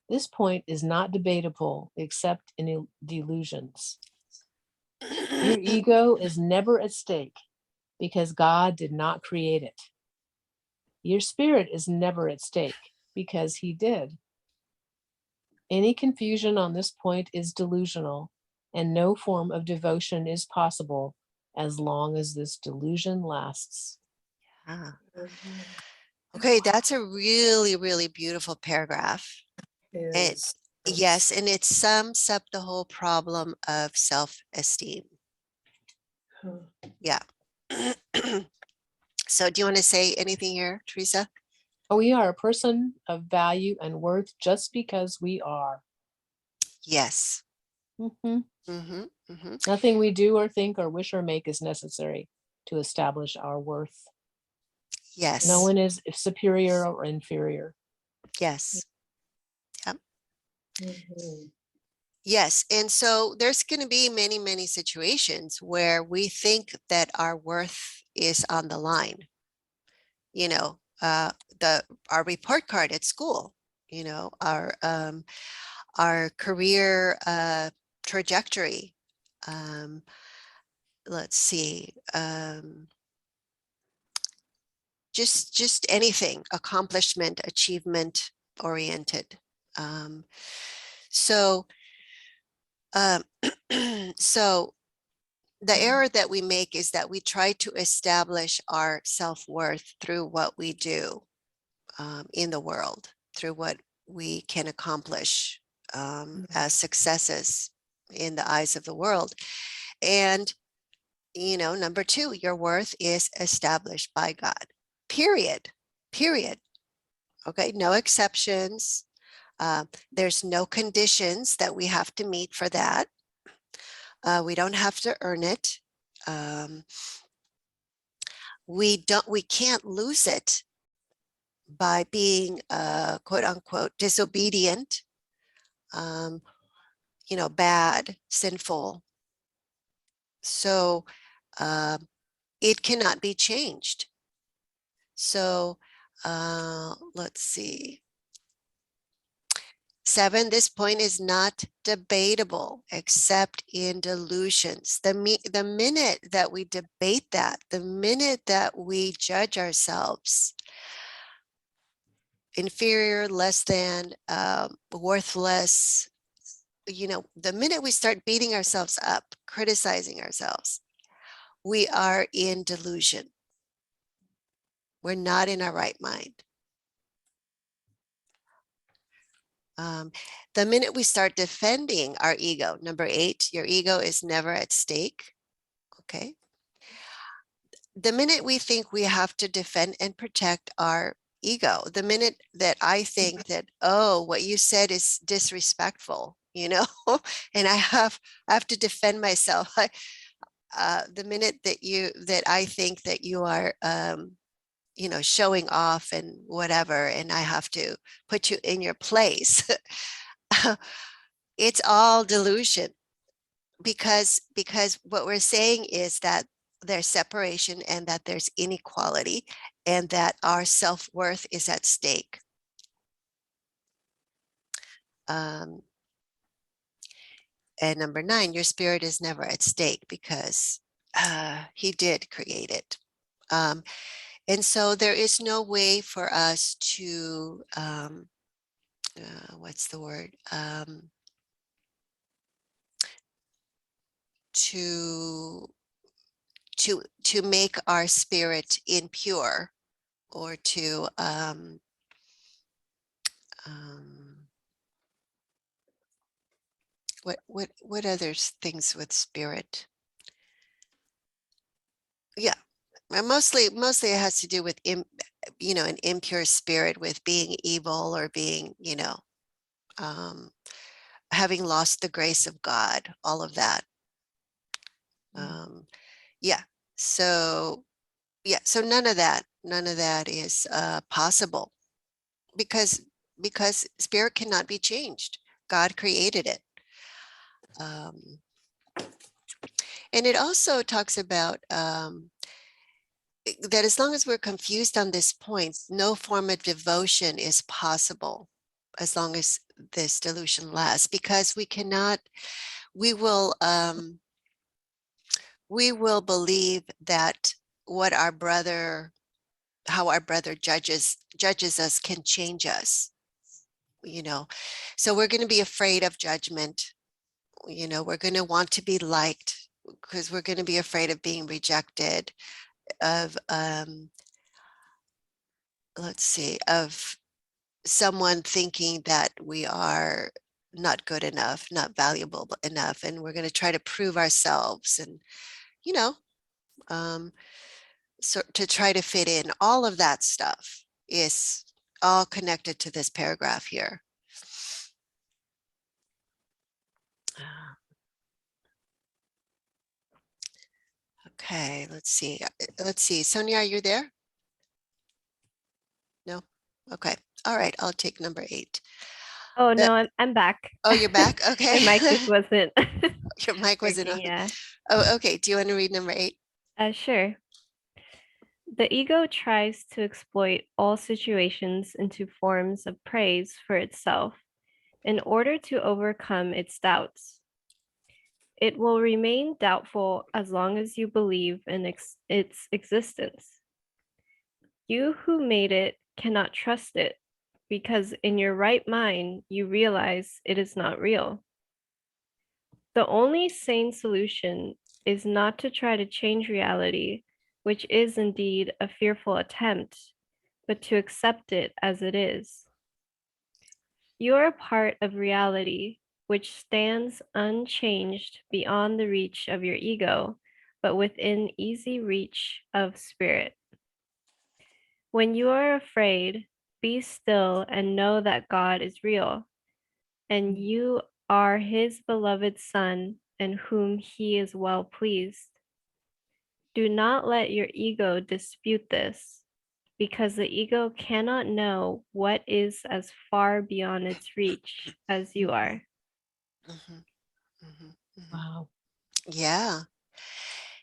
D: This point is not debatable except in delusions. Your ego is never at stake because God did not create it. Your spirit is never at stake because He did. Any confusion on this point is delusional, and no form of devotion is possible as long as this delusion lasts.
A: Okay, that's a really, really beautiful paragraph. Yes, and it sums up the whole problem of self-esteem. Yeah. So do you want to say anything here, Teresa?
D: We are a person of value and worth just because we are.
A: Yes.
D: Nothing we do or think or wish or make is necessary to establish our worth.
A: Yes.
D: No one is superior or inferior.
A: Yes. Yep. Yes. And so there's going to be many, many situations where we think that our worth is on the line. Our report card at school, our career trajectory. Let's see. Just anything, accomplishment, achievement oriented. So so the error that we make is that we try to establish our self-worth through what we do in the world, through what we can accomplish as successes in the eyes of the world. And, you know, number two, your worth is established by God, period. Okay, no exceptions. There's no conditions that we have to meet for that. We don't have to earn it. We can't lose it by being quote unquote disobedient, you know, bad, sinful. So it cannot be changed. So let's see. 7, this point is not debatable except in delusions. The minute that we debate that, the minute that we judge ourselves inferior, less than, worthless, you know, the minute we start beating ourselves up, criticizing ourselves, we are in delusion. We're not in our right mind. The minute we start defending our ego, number 8, your ego is never at stake. Okay. The minute we think we have to defend and protect our ego, the minute that I think that, oh, what you said is disrespectful, you know, and I have to defend myself. The minute that I think that you are, you know, showing off and whatever, and I have to put you in your place. It's all delusion, because what we're saying is that there's separation and that there's inequality and that our self-worth is at stake. And number 9, your spirit is never at stake because he did create it. And so there is no way for us to, what's the word? To make our spirit impure, or to what other things with spirit? Yeah, mostly it has to do with you know, an impure spirit, with being evil or being, you know, having lost the grace of God, all of that. Yeah, so so none of that is possible, because spirit cannot be changed. God created it. And it also talks about that as long as we're confused on this point, no form of devotion is possible as long as this delusion lasts, because we will believe that how our brother judges us can change us, you know. So we're going to be afraid of judgment, you know. We're going to want to be liked because we're going to be afraid of being rejected, of let's see, of someone thinking that we are not good enough, not valuable enough, and we're going to try to prove ourselves, and you know, so to try to fit in. All of that stuff is all connected to this paragraph here. Okay, let's see. Sonia, are you there? No? Okay. All right, I'll take number 8.
C: Oh no, I'm back.
A: Oh, you're back? Okay.
C: My mic just wasn't
A: Your mic wasn't on.
C: working, yeah.
A: Oh, okay. Do you want to read number 8?
C: Sure. The ego tries to exploit all situations into forms of praise for itself in order to overcome its doubts. It will remain doubtful as long as you believe in its existence. You who made it cannot trust it because in your right mind, you realize it is not real. The only sane solution is not to try to change reality, which is indeed a fearful attempt, but to accept it as it is. You are a part of reality, which stands unchanged beyond the reach of your ego, but within easy reach of spirit. When you are afraid, be still and know that God is real, and you are his beloved Son, in whom he is well pleased. Do not let your ego dispute this, because the ego cannot know what is as far beyond its reach as you are.
A: Mhm, mhm, mhm.
D: Wow.
A: Yeah.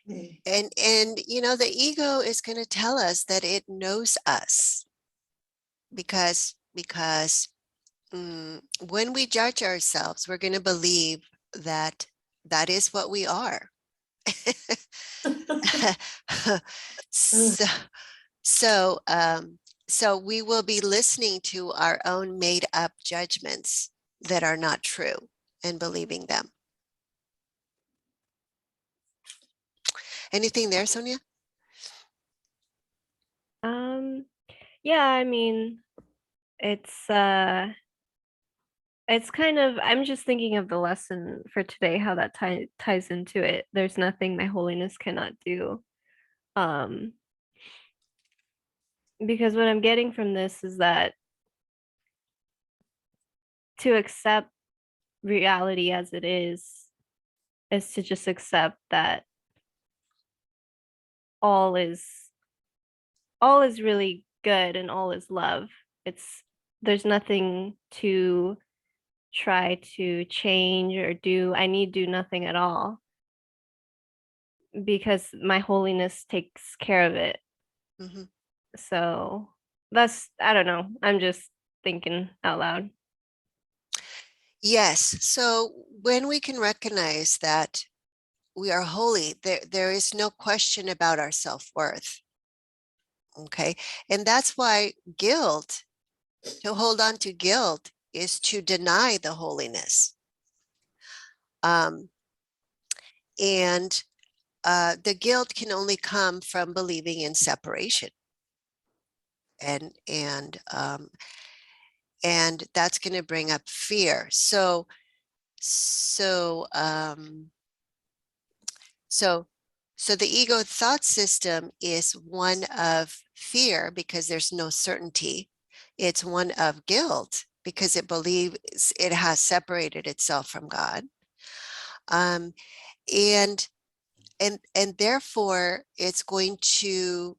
B: Mm.
A: And you know, the ego is going to tell us that it knows us because when we judge ourselves, we're going to believe that that is what we are. so, so we will be listening to our own made up judgments that are not true and believing them. Anything there, Sonia?
C: Yeah, I mean, it's kind of, I'm just thinking of the lesson for today, how that ties into it. There's nothing my holiness cannot do. Because what I'm getting from this is that to accept reality as it is to just accept that all is really good and all is love. There's nothing to try to change or do. I need do nothing at all because my holiness takes care of it.
A: Mhm.
C: So that's, I don't know. I'm just thinking out loud.
A: Yes. So when we can recognize that we are holy, there is no question about our self-worth. Okay. And that's why guilt, to hold on to guilt, is to deny the holiness. And the guilt can only come from believing in separation. And that's going to bring up fear. So the ego thought system is one of fear because there's no certainty. It's one of guilt because it believes it has separated itself from God. And therefore it's going to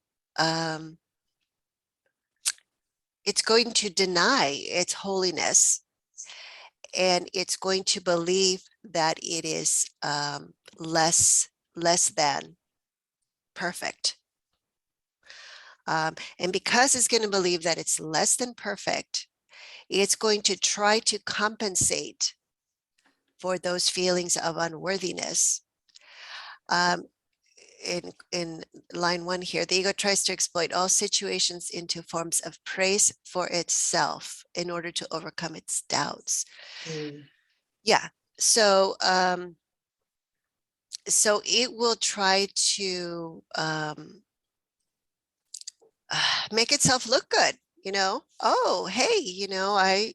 A: deny its holiness, and it's going to believe that it is less than perfect. And because it's going to believe that it's less than perfect, it's going to try to compensate for those feelings of unworthiness. In line 1 here, the ego tries to exploit all situations into forms of praise for itself in order to overcome its doubts.
B: Mm.
A: Yeah. So so it will try to make itself look good, you know. Oh, hey, you know, I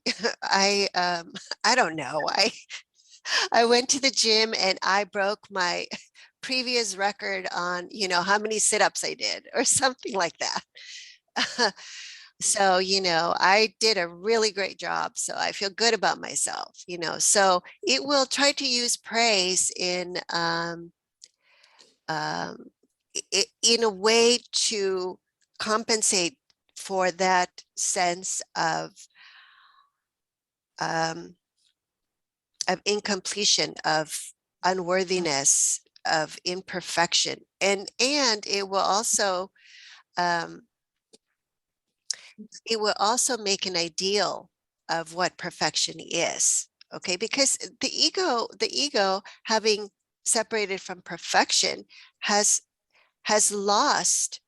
A: don't know, I went to the gym and I broke my previous record on, you know, how many sit-ups I did or something like that. So, you know, I did a really great job, so I feel good about myself, you know. So it will try to use praise in in a way to compensate for that sense of incompletion, of unworthiness, of imperfection, and it will also make an ideal of what perfection is. Okay, because the ego having separated from perfection has lost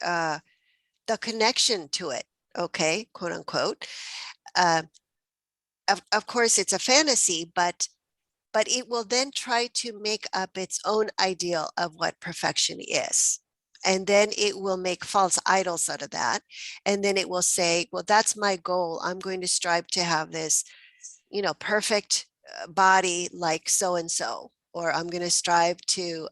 A: the connection to it, okay, quote unquote. Of course, it's a fantasy, but it will then try to make up its own ideal of what perfection is. And then it will make false idols out of that. And then it will say, well, that's my goal. I'm going to strive to have this, perfect body like so-and-so, or I'm going to strive to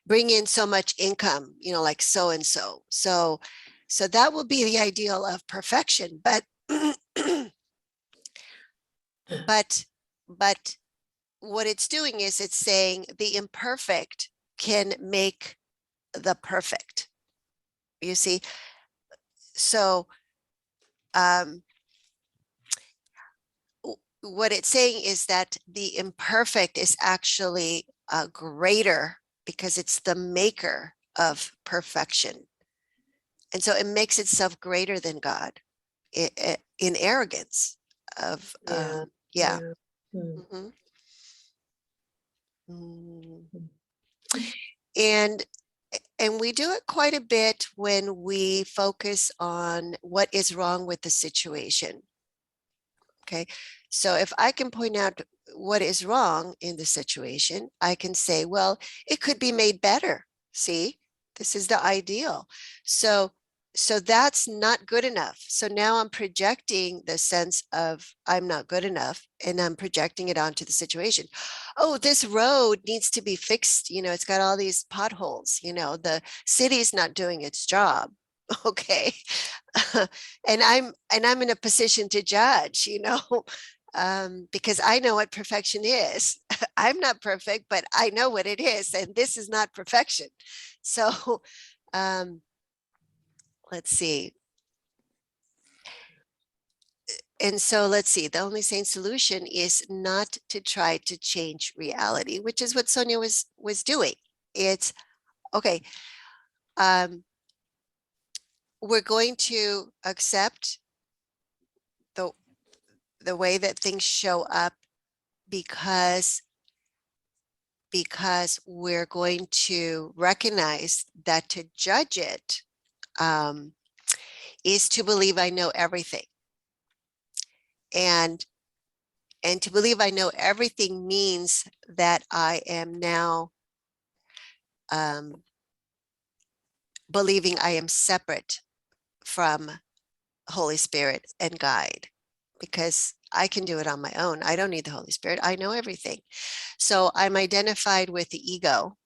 A: bring in so much income, like so-and-so. So that will be the ideal of perfection. But, but what it's doing is it's saying the imperfect can make the perfect, you see. So what it's saying is that the imperfect is actually greater because it's the maker of perfection. And so it makes itself greater than God in arrogance of, yeah.
B: Hmm.
A: And we do it quite a bit when we focus on what is wrong with the situation. Okay, so if I can point out what is wrong in the situation, I can say, well, it could be made better. See, this is the ideal. So that's not good enough. So now I'm projecting the sense of I'm not good enough, and I'm projecting it onto the situation. Oh, this road needs to be fixed. It's got all these potholes. The city's not doing its job. Okay. And I'm in a position to judge, because I know what perfection is. I'm not perfect, but I know what it is, and this is not perfection. So let's see. And so let's see, the only sane solution is not to try to change reality, which is what Sonia was doing. It's okay. We're going to accept the way that things show up because we're going to recognize that to judge it is to believe I know everything. And to believe I know everything means that I am now believing I am separate from Holy Spirit and guide, because I can do it on my own. I don't need the Holy Spirit. I know everything. So I'm identified with the ego,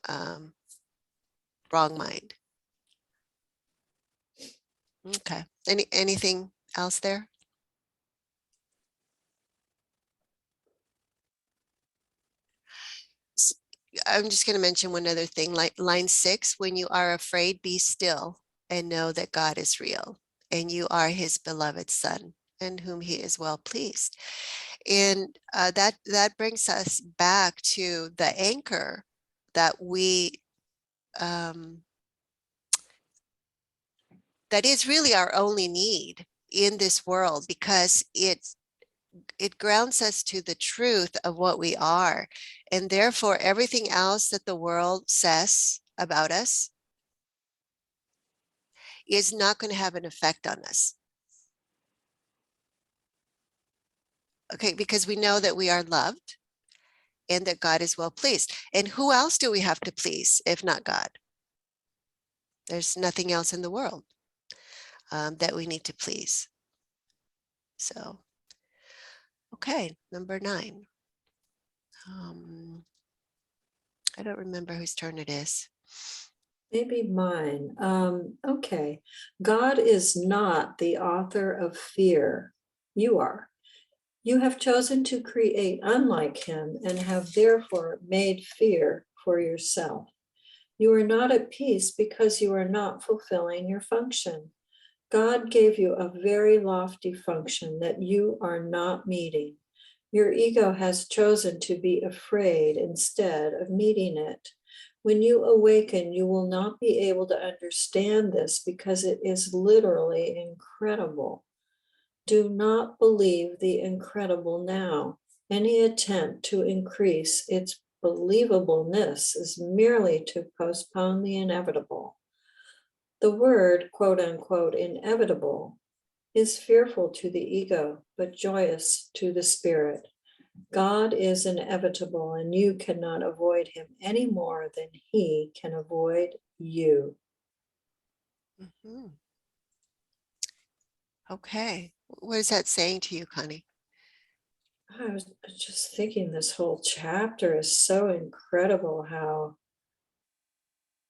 A: wrong mind. Okay. Anything else there? I'm just going to mention one other thing, like line 6, when you are afraid, be still and know that God is real and you are his beloved son and whom he is well pleased. And that brings us back to the anchor that we, that is really our only need in this world, because it grounds us to the truth of what we are. And therefore, everything else that the world says about us is not going to have an effect on us. Okay, because we know that we are loved and that God is well pleased. And who else do we have to please if not God? There's nothing else in the world that we need to please. So, okay, number 9. I don't remember whose turn it is.
B: Maybe mine. Okay. God is not the author of fear. You are. You have chosen to create unlike him and have therefore made fear for yourself. You are not at peace because you are not fulfilling your function. God gave you a very lofty function that you are not meeting. Your ego has chosen to be afraid instead of meeting it. When you awaken, you will not be able to understand this because it is literally incredible. Do not believe the incredible now. Any attempt to increase its believableness is merely to postpone the inevitable. The word, quote unquote, inevitable is fearful to the ego, but joyous to the spirit. God is inevitable, and you cannot avoid him any more than he can avoid you.
A: Mhm. Okay. What is that saying to you, Connie?
B: I was just thinking this whole chapter is so incredible how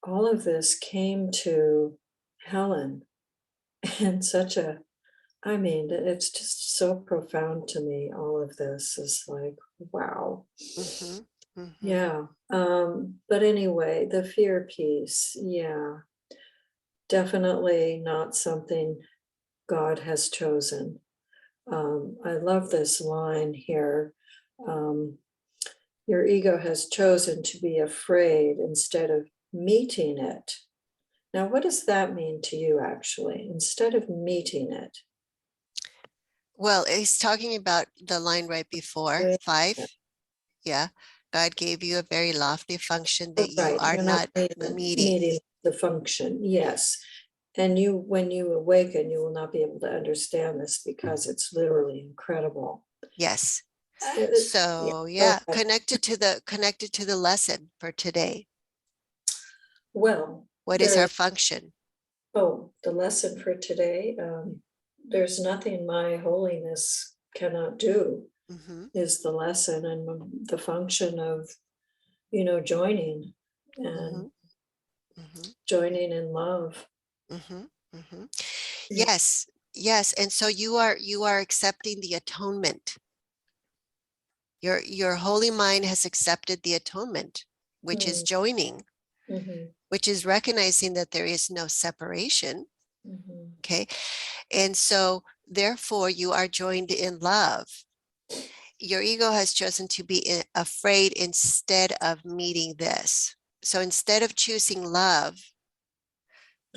B: all of this came to Helen and I mean, it's just so profound to me. All of this is like, wow.
A: Mhm, mhm.
B: Yeah. But anyway, the fear piece, yeah, definitely not something God has chosen. I love this line here. Your ego has chosen to be afraid instead of meeting it. Now, what does that mean to you, actually? Instead of meeting it?
A: Well, he's talking about the line right before, 5. Yeah. God gave you a very lofty function that you
B: Right,
A: are
B: you're
A: not
B: not
A: meeting.
B: meeting the function, yes. And when you awaken, you will not be able to understand this because it's literally incredible.
A: Yes.
B: Yeah,
A: So
B: go
A: yeah,
B: ahead.
A: connected to the lesson for today.
B: Well,
A: What is our function?
B: the lesson for today, there's nothing my holiness cannot do,
A: Mhm,
B: is the lesson and the function of, joining and
A: mhm, mhm,
B: joining in love.
A: mhm, mhm.
B: Yeah.
A: Yes, yes. And so you are accepting the atonement. Your holy mind has accepted the atonement, which is
B: Mm,
A: joining,
B: mhm,
A: which is recognizing that there is no separation.
B: mhm,
A: Okay. And so therefore you are joined in love. Your ego has chosen to be afraid instead of meeting this. So instead of choosing love,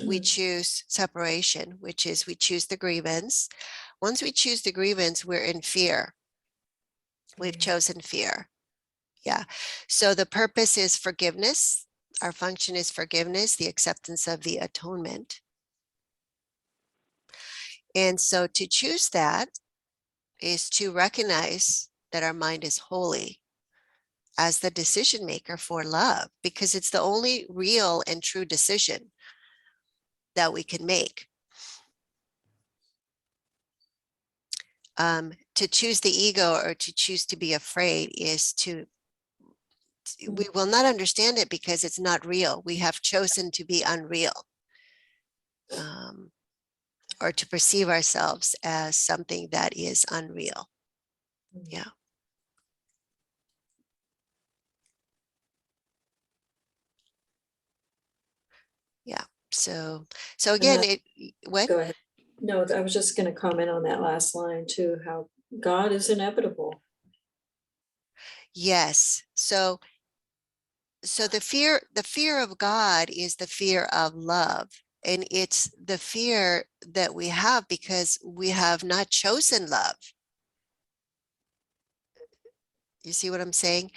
A: we choose separation, which is we choose the grievance. Once we choose the grievance, we're in fear. We've chosen fear. Yeah. So the purpose is forgiveness. Our function is forgiveness, the acceptance of the atonement. And so to choose that is to recognize that our mind is holy as the decision maker for love, because it's the only real and true decision that we can make. To choose the ego or to choose to be afraid is we will not understand it because it's not real. We have chosen to be unreal, or to perceive ourselves as something that is unreal. Yeah. Yeah. So again, what?
B: Go ahead. No, I was just going to comment on that last line too, how God is inevitable.
A: Yes. So the fear of God is the fear of love. And it's the fear that we have because we have not chosen love. You see what I'm saying?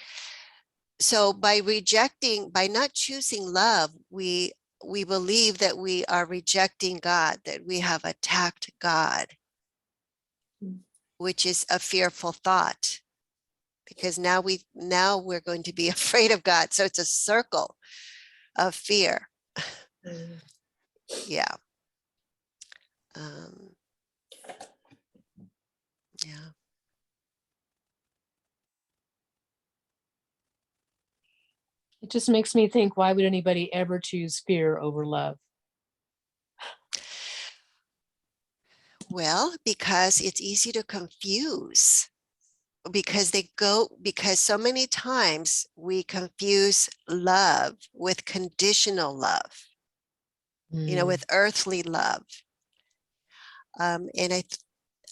A: So by not choosing love, we believe that we are rejecting God, that we have attacked God, which is a fearful thought, because now we're going to be afraid of God. So it's a circle of fear.
B: Mm.
A: Yeah. Yeah.
D: It just makes me think, why would anybody ever choose fear over love?
A: Well, because it's easy to confuse, because so many times we confuse love with conditional love, with earthly love. And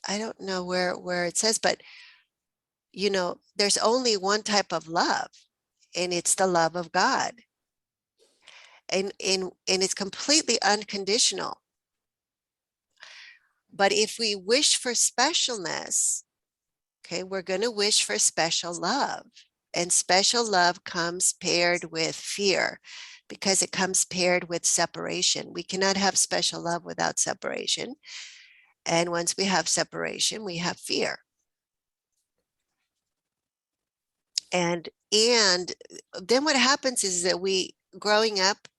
A: I don't know where it says, but there's only one type of love, and it's the love of God. And it's completely unconditional. But if we wish for specialness, okay, we're going to wish for special love. And special love comes paired with fear because it comes paired with separation. We cannot have special love without separation. And once we have separation, we have fear. And then what happens is that growing up,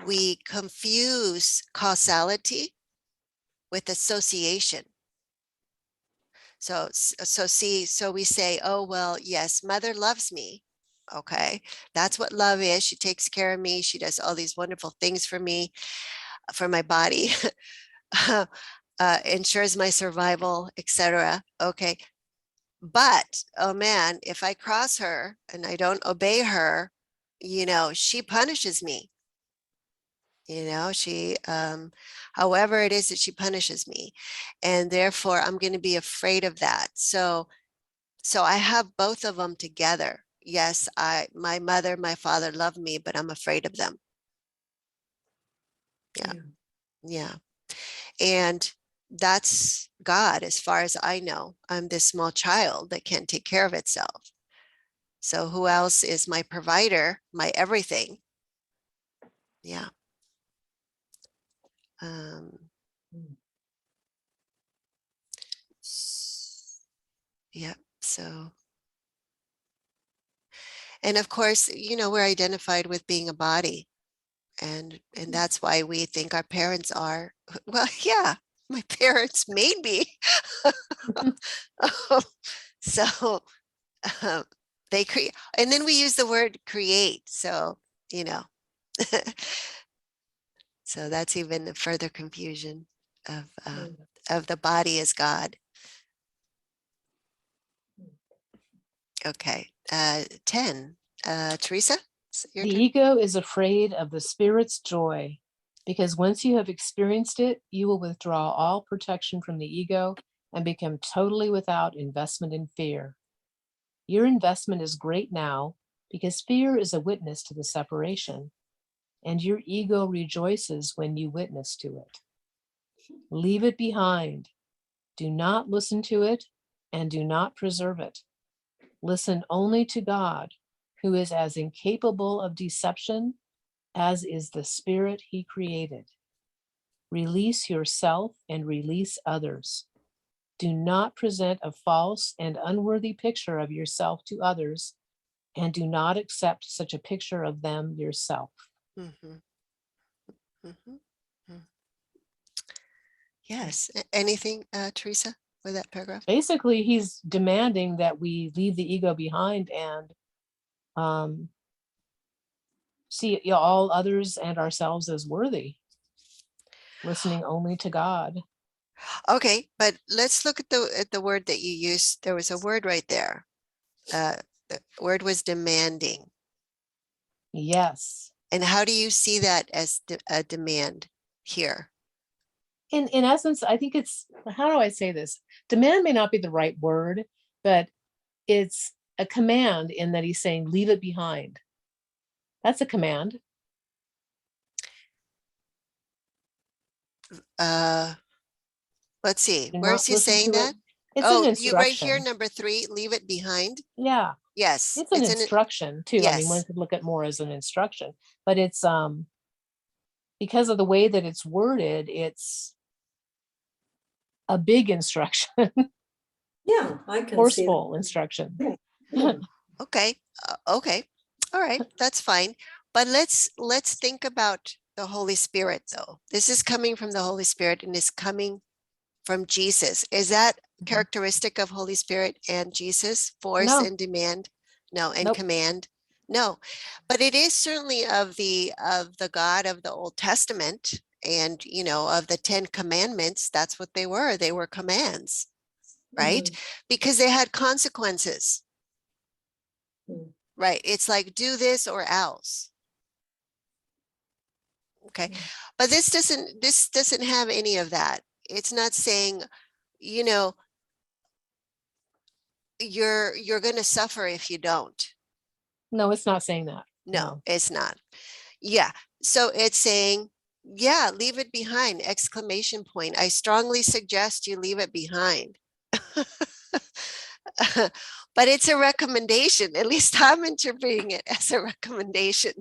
A: we confuse causality with association. So we say, oh, well, yes, mother loves me. Okay, that's what love is. She takes care of me. She does all these wonderful things for me, for my body, ensures my survival, etc. Okay, but oh man, if I cross her and I don't obey her, she punishes me. She, however it is that she punishes me, and therefore I'm going to be afraid of that. So I have both of them together. Yes, my mother, my father love me, but I'm afraid of them. Yeah. And that's God, as far as I know. I'm this small child that can't take care of itself. So who else is my provider, my everything? Yeah. Yeah. So, and of course, we're identified with being a body. And that's why we think our parents are, well, yeah, my parents made me. So they create, and then we use the word create. So, so that's even a further confusion of the body as God. Okay, 10. Teresa, your
D: The
A: turn.
D: ego is afraid of the spirit's joy, because once you have experienced it, you will withdraw all protection from the ego and become totally without investment in fear. Your investment is great now because fear is a witness to the separation, and your ego rejoices when you witness to it. Leave it behind. Do not listen to it and do not preserve it. Listen only to God, who is as incapable of deception as is the spirit he created. Release yourself and release others. Do not present a false and unworthy picture of yourself to others, and do not accept such a picture of them yourself.
A: Mhm. Mhm. Mm. Yes. Anything, Teresa, with that paragraph?
D: Basically, he's demanding that we leave the ego behind and see all others and ourselves as worthy, listening only to God.
A: Okay, but let's look at the word that you used. There was a word right there. The word was demanding.
D: Yes.
A: And how do you see that as a demand here?
D: In essence, I think it's, how do I say this? Demand may not be the right word, but it's a command in that he's saying, leave it behind. That's a command.
A: Let's see.
D: Do
A: Where is
D: not
A: he
D: listen
A: saying
D: to it.
A: that?
D: It's an
A: Oh, you right here,
D: instruction.
A: number 3, leave it behind.
D: Yeah,
A: Yes,
D: it's an
A: it's
D: instruction too. I mean, one
A: yes.
D: could look at more as an instruction, but it's because of the way that it's worded, it's a big instruction,
B: Yeah, I can see
D: forceful instruction.
B: that.
A: Okay. Okay. All right. That's fine. But let's think about the Holy Spirit, though. This is coming from the Holy Spirit and is coming from Jesus. Is that characteristic of Holy Spirit and Jesus? Force
D: No.
A: and demand? No. And
D: Nope.
A: command? No. But it is certainly of the God of the Old Testament, and of the 10 commandments. That's what they were. They were commands, right? Because they had consequences.
B: Mhm.
A: Right. It's like, do this or else. Okay. But this doesn't have any of that. It's not saying, you're going to suffer if you don't.
D: No, it's not saying that.
A: No, it's not. Yeah. So it's saying, yeah, leave it behind, exclamation point. I strongly suggest you leave it behind. but it's a recommendation. At least I'm interpreting it as a recommendation.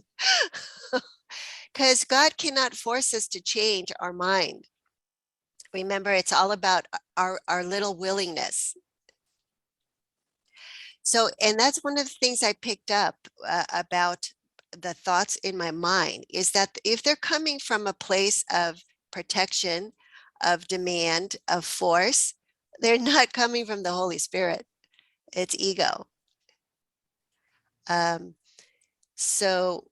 A: Because God cannot force us to change our mind. Remember, it's all about our little willingness. So, and that's one of the things I picked up about the thoughts in my mind, is that if they're coming from a place of protection, of demand, of force, they're not coming from the Holy Spirit. It's ego. So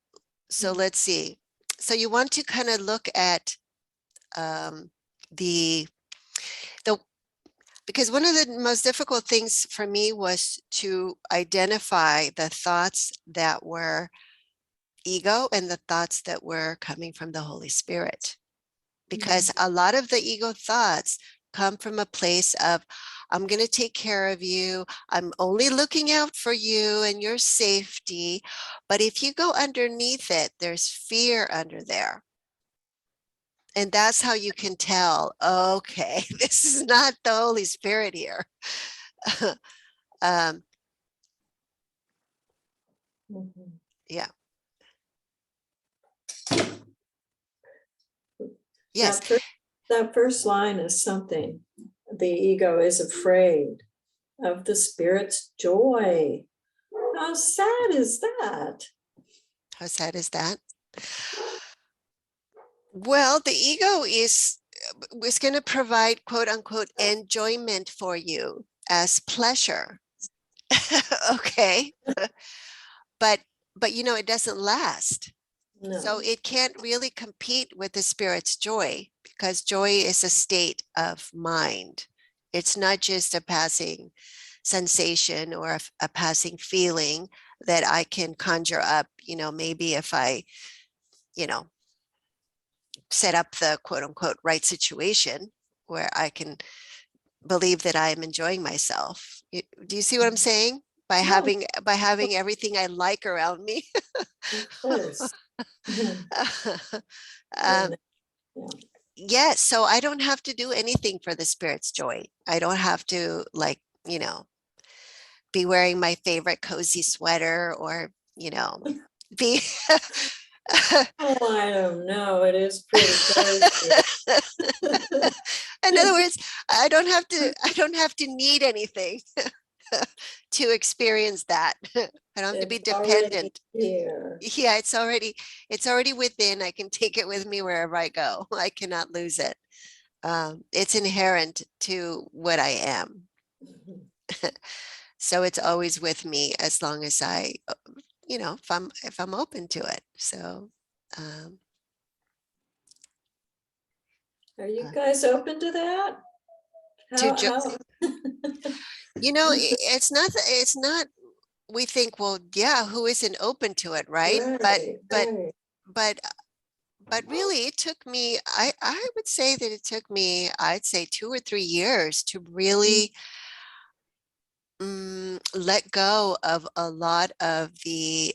A: let's see. So you want to kind of look at the because one of the most difficult things for me was to identify the thoughts that were ego and the thoughts that were coming from the Holy Spirit. Because a lot of the ego thoughts come from a place of, I'm going to take care of you. I'm only looking out for you and your safety. But if you go underneath it, there's fear under there. And that's how you can tell, okay, this is not the Holy Spirit here. Yeah. Yes.
B: That first line is something. The ego is afraid of the Spirit's joy. How sad is that?
A: How sad is that? Well, the ego is going to provide quote unquote enjoyment for you as pleasure. Okay. But you know, it doesn't last.
B: No.
A: So it can't really compete with the Spirit's joy, because joy is a state of mind. It's not just a passing sensation or a passing feeling that I can conjure up, you know, maybe if I, you know, set up the quote unquote right situation where I can believe that I am enjoying myself. Do you see what I'm saying? By having everything I like around me.
B: Of course.
A: Yes, so I don't have to do anything for the Spirit's joy. I don't have to, like, you know, be wearing my favorite cozy sweater, or, you know, be
B: Oh, I don't know. It is pretty cozy.
A: in other words, I don't have to need anything to experience that. I don't have to be dependent.
B: Here.
A: Yeah, it's already within. I can take it with me wherever I go. I cannot lose it. It's inherent to what I am. So it's always with me as long as I, you know, if I'm open to it. So
B: are you guys open to that? How?
A: You know, it's not, we think, well, yeah, who isn't open to it, right?
B: Right,
A: But really it took me, I would say that it took me, I'd say 2 or 3 years to really let go of a lot of the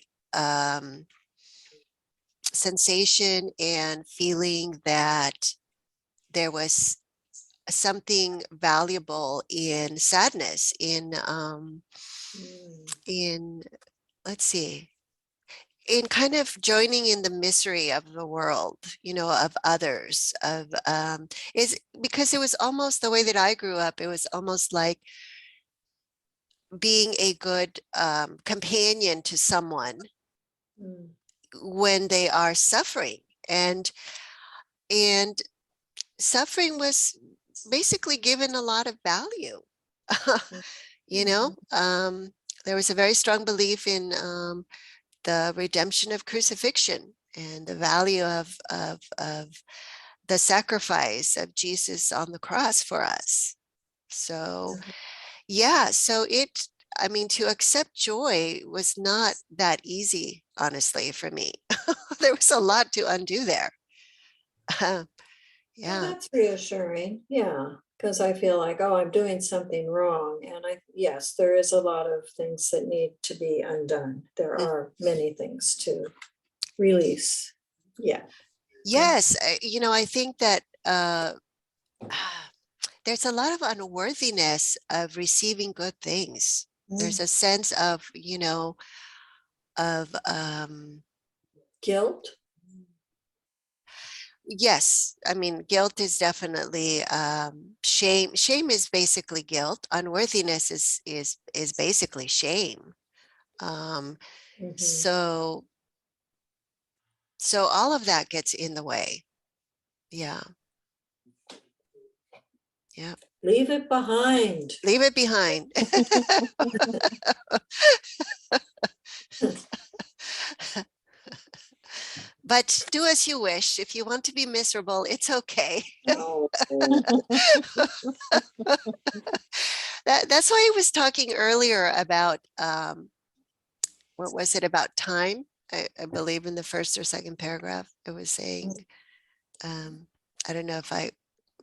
A: sensation and feeling that there was something valuable in sadness, in let's see, in kind of joining in the misery of the world, you know, of others, of is because it was almost the way that I grew up. It was almost like being a good companion to someone when they are suffering, and suffering was basically given a lot of value. You know, there was a very strong belief in the redemption of crucifixion and the value of the sacrifice of Jesus on the cross for us. So yeah, so I mean, to accept joy was not that easy, honestly, for me. There was a lot to undo there.
B: Well, that's reassuring. Yeah. Because I feel like, oh, I'm doing something wrong. And yes, there is a lot of things that need to be undone. There are many things to release. Yeah.
A: Yes. You know, I think that there's a lot of unworthiness of receiving good things. There's a sense of, of,
B: Guilt.
A: yes, I mean, guilt is definitely, shame. Shame is basically guilt. Unworthiness is basically shame.
B: Mhm.
A: So all of that gets in the way. Yeah. Yeah.
B: Leave it behind.
A: Leave it behind. But do as you wish. If you want to be miserable, it's okay.
B: Oh,
A: That's why I was talking earlier about, what was it about time? I believe in the first or second paragraph, it was saying, I don't know if I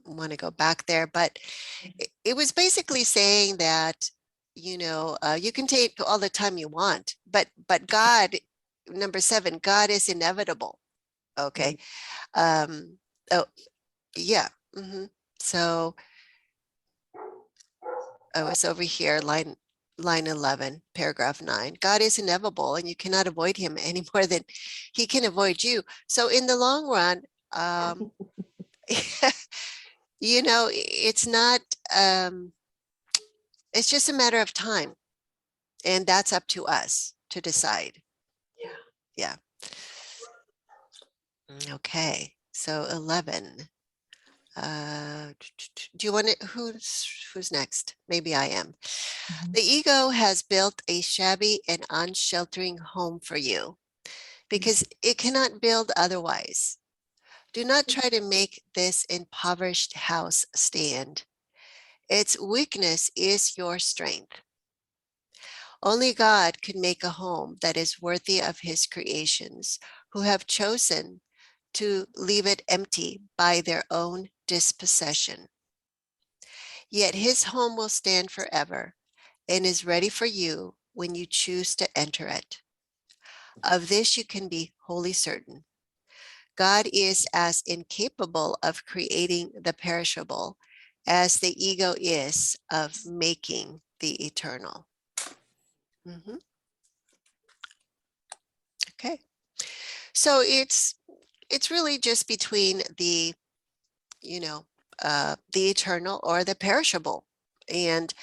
A: want to go back there, but it was basically saying that, you can take all the time you want, but God, number 7, God is inevitable. Okay. Oh, yeah. So I was over here, line 11, paragraph 9. God is inevitable and you cannot avoid him any more than he can avoid you. So in the long run, it's not, it's just a matter of time. And that's up to us to decide.
B: yeah.
A: Okay. So 11. Do you want to, who's next? Maybe I am. The ego has built a shabby and unsheltering home for you because it cannot build otherwise. Do not try to make this impoverished house stand. Its weakness is your strength. Only God could make a home that is worthy of his creations, who have chosen to leave it empty by their own dispossession. Yet his home will stand forever and is ready for you when you choose to enter it. Of this you can be wholly certain. God is as incapable of creating the perishable as the ego is of making the eternal. Okay. So it's really just between the, the eternal or the perishable. And,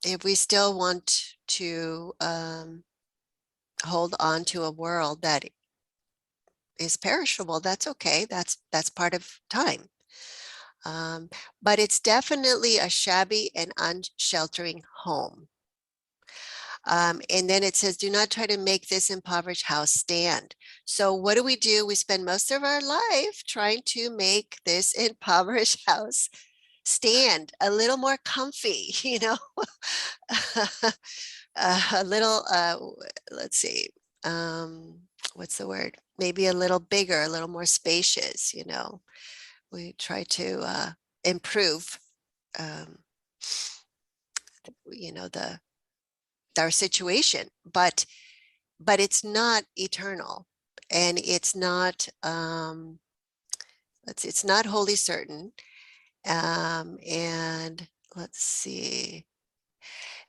A: if we still want to hold on to a world that is perishable, that's okay. That's part of time. But it's definitely a shabby and unsheltering home. And then it says, do not try to make this impoverished house stand. So what do? We spend most of our life trying to make this impoverished house stand a little more comfy, a little, let's see, what's the word? Maybe a little bigger, a little more spacious, we try to improve, our situation, but it's not eternal, and it's not, it's not wholly certain, and let's see,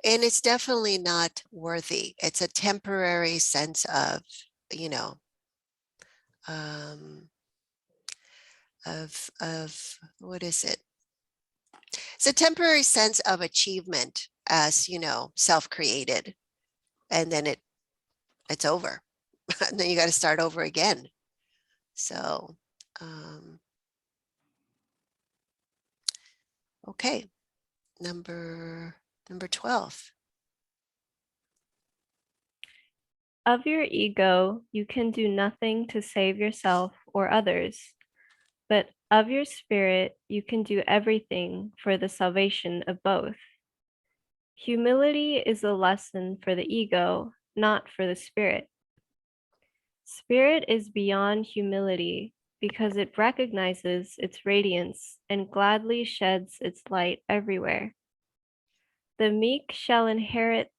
A: and it's definitely not worthy. It's a temporary sense of, of what is it? It's a temporary sense of achievement as, self-created, and then it's over. And then you got to start over again. So, okay, number 12.
C: Of your ego, you can do nothing to save yourself or others, but of your spirit, you can do everything for the salvation of both. Humility is a lesson for the ego, not for the spirit. Spirit is beyond humility because it recognizes its radiance and gladly sheds its light everywhere. The meek shall inherit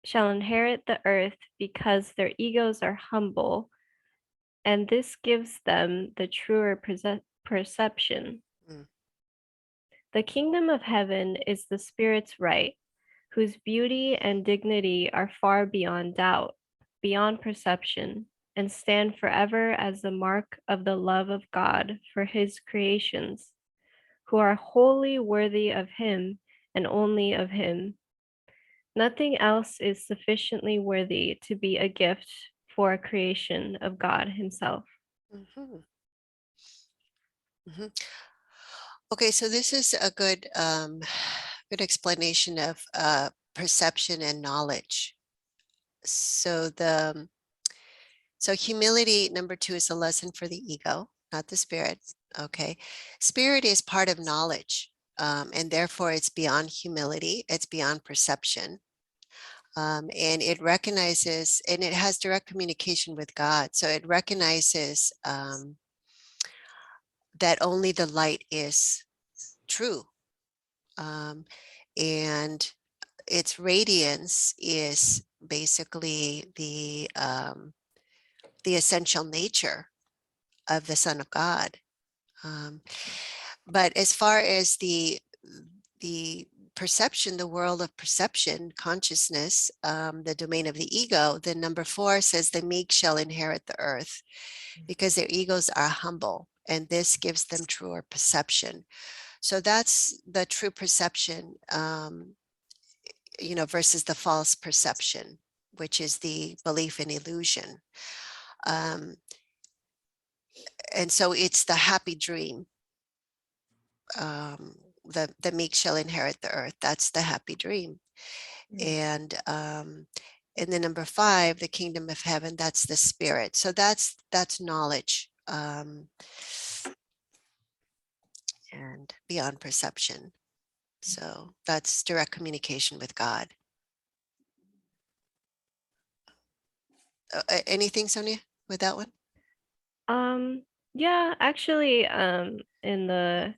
C: the earth because their egos are humble, and this gives them the truer perception. The kingdom of heaven is the Spirit's right, whose beauty and dignity are far beyond doubt, beyond perception, and stand forever as the mark of the love of God for his creations, who are wholly worthy of him and only of him. Nothing else is sufficiently worthy to be a gift for a creation of God himself.
A: Mhm. Mhm. Okay, so this is a good good explanation of perception and knowledge. So humility, number 2, is a lesson for the ego, not the spirit. Okay, spirit is part of knowledge, and therefore it's beyond humility, it's beyond perception. And it recognizes, and it has direct communication with God. So it recognizes that only the light is true. And its radiance is basically the essential nature of the Son of God. But as far as the perception, the world of perception, consciousness, the domain of the ego, then number 4 says the meek shall inherit the earth because their egos are humble, and this gives them truer perception. So that's the true perception, versus the false perception, which is the belief in illusion. And so it's the happy dream. The meek shall inherit the earth. That's the happy dream. And then number 5, the kingdom of heaven, that's the spirit. So that's knowledge, and beyond perception. So that's direct communication with God. Anything, Sonia, with that one?
C: Yeah, actually, in the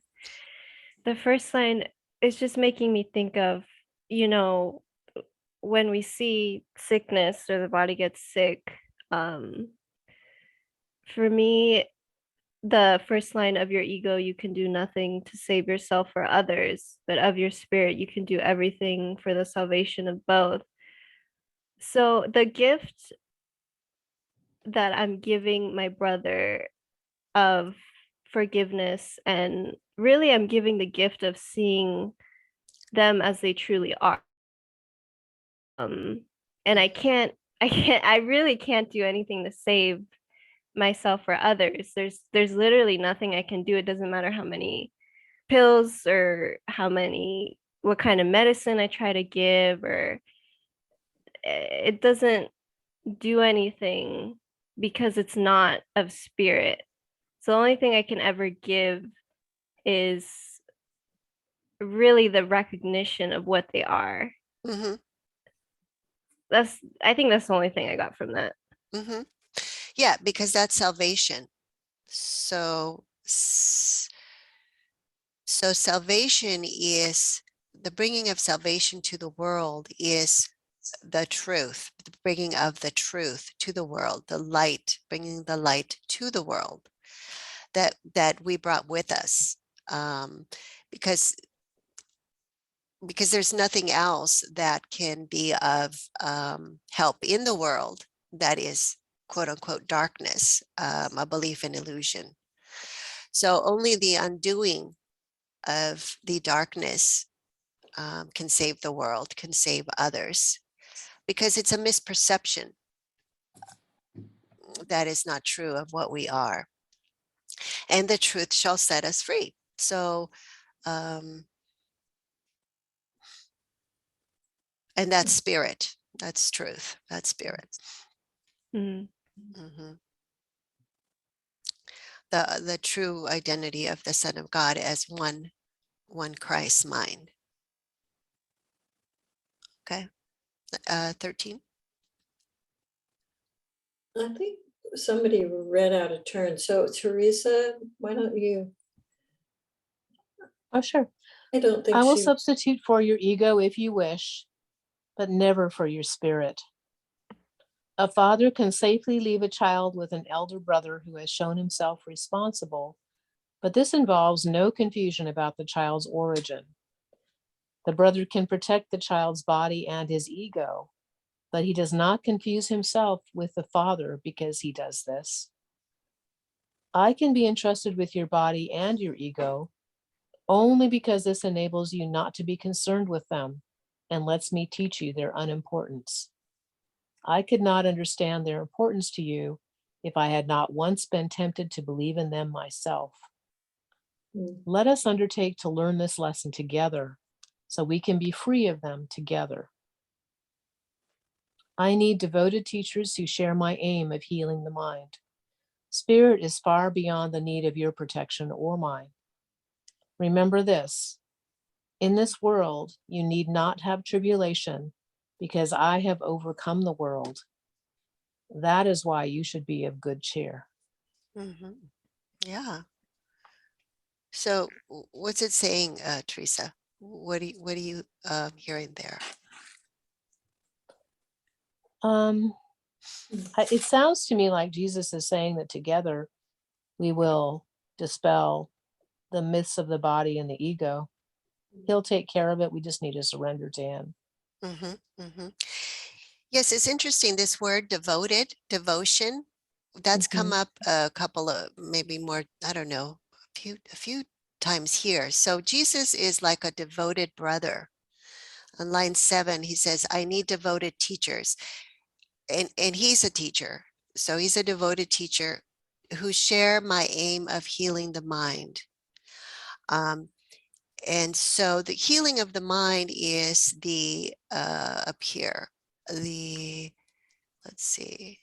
C: first line, it's just making me think of, you know, when we see sickness or the body gets sick, um, for me, the first line of your ego, you can do nothing to save yourself or others, but of your spirit, you can do everything for the salvation of both. So the gift that I'm giving my brother of forgiveness, and really I'm giving the gift of seeing them as they truly are. And I really can't do anything to save myself or others. There's literally nothing I can do. It doesn't matter how many pills or what kind of medicine I try to give, or it doesn't do anything because it's not of spirit. So the only thing I can ever give is really the recognition of what they are.
A: Mm-hmm.
C: I think that's the only thing I got from that.
A: Mm-hmm. Yeah, because that's salvation. So salvation is the bringing of salvation to the world, is the truth, the bringing of the truth to the world, the light, bringing the light to the world that we brought with us, because there's nothing else that can be of help in the world that is quote unquote darkness, a belief in illusion. So only the undoing of the darkness can save the world, can save others, because it's a misperception that is not true of what we are. And the truth shall set us free. So, and that's spirit, that's truth, that's spirit.
C: Mm.
A: Mm-hmm. The true identity of the Son of God as one Christ mind. Okay, 13.
B: I think somebody read out of turn. So Teresa, why don't you?
D: Oh, sure.
B: I don't think
D: I will
B: she.
D: substitute for your ego if you wish, but never for your spirit. A father can safely leave a child with an elder brother who has shown himself responsible But this involves no confusion about the child's origin. The brother can protect the child's body and his ego, but he does not confuse himself with the father because he does this. I can be entrusted with your body and your ego only because this enables you not to be concerned with them and lets me teach you their unimportance. I could not understand their importance to you if I had not once been tempted to believe in them myself.
B: Mm.
D: Let us undertake to learn this lesson together so we can be free of them together. I need devoted teachers who share my aim of healing the mind. Spirit is far beyond the need of your protection or mine. Remember this: in this world, you need not have tribulation because I have overcome the world. That is why you should be of good cheer.
A: Yeah. So what's it saying, Teresa? What are you hearing there?
D: It sounds to me like Jesus is saying that together we will dispel the myths of the body and the ego. He'll take care of it. We just need to surrender to him.
A: Yes, it's interesting. This word devoted, devotion, that's come up a couple of maybe more, I don't know, a few times here. So Jesus is like a devoted brother. On line 7, he says, I need devoted teachers. And he's a teacher. So he's a devoted teacher who share my aim of healing the mind. And so the healing of the mind is the up here, the, let's see,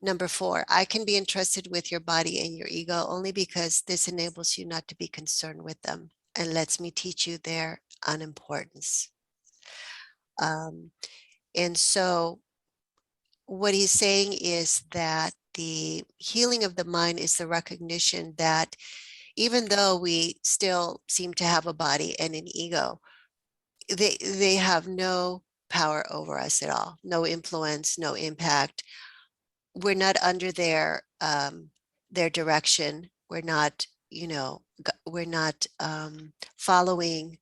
A: number 4, I can be entrusted with your body and your ego only because this enables you not to be concerned with them and lets me teach you their unimportance. And so what he's saying is that the healing of the mind is the recognition that even though we still seem to have a body and an ego, they have no power over us at all, no influence, no impact. We're not under their direction. We're not, we're not following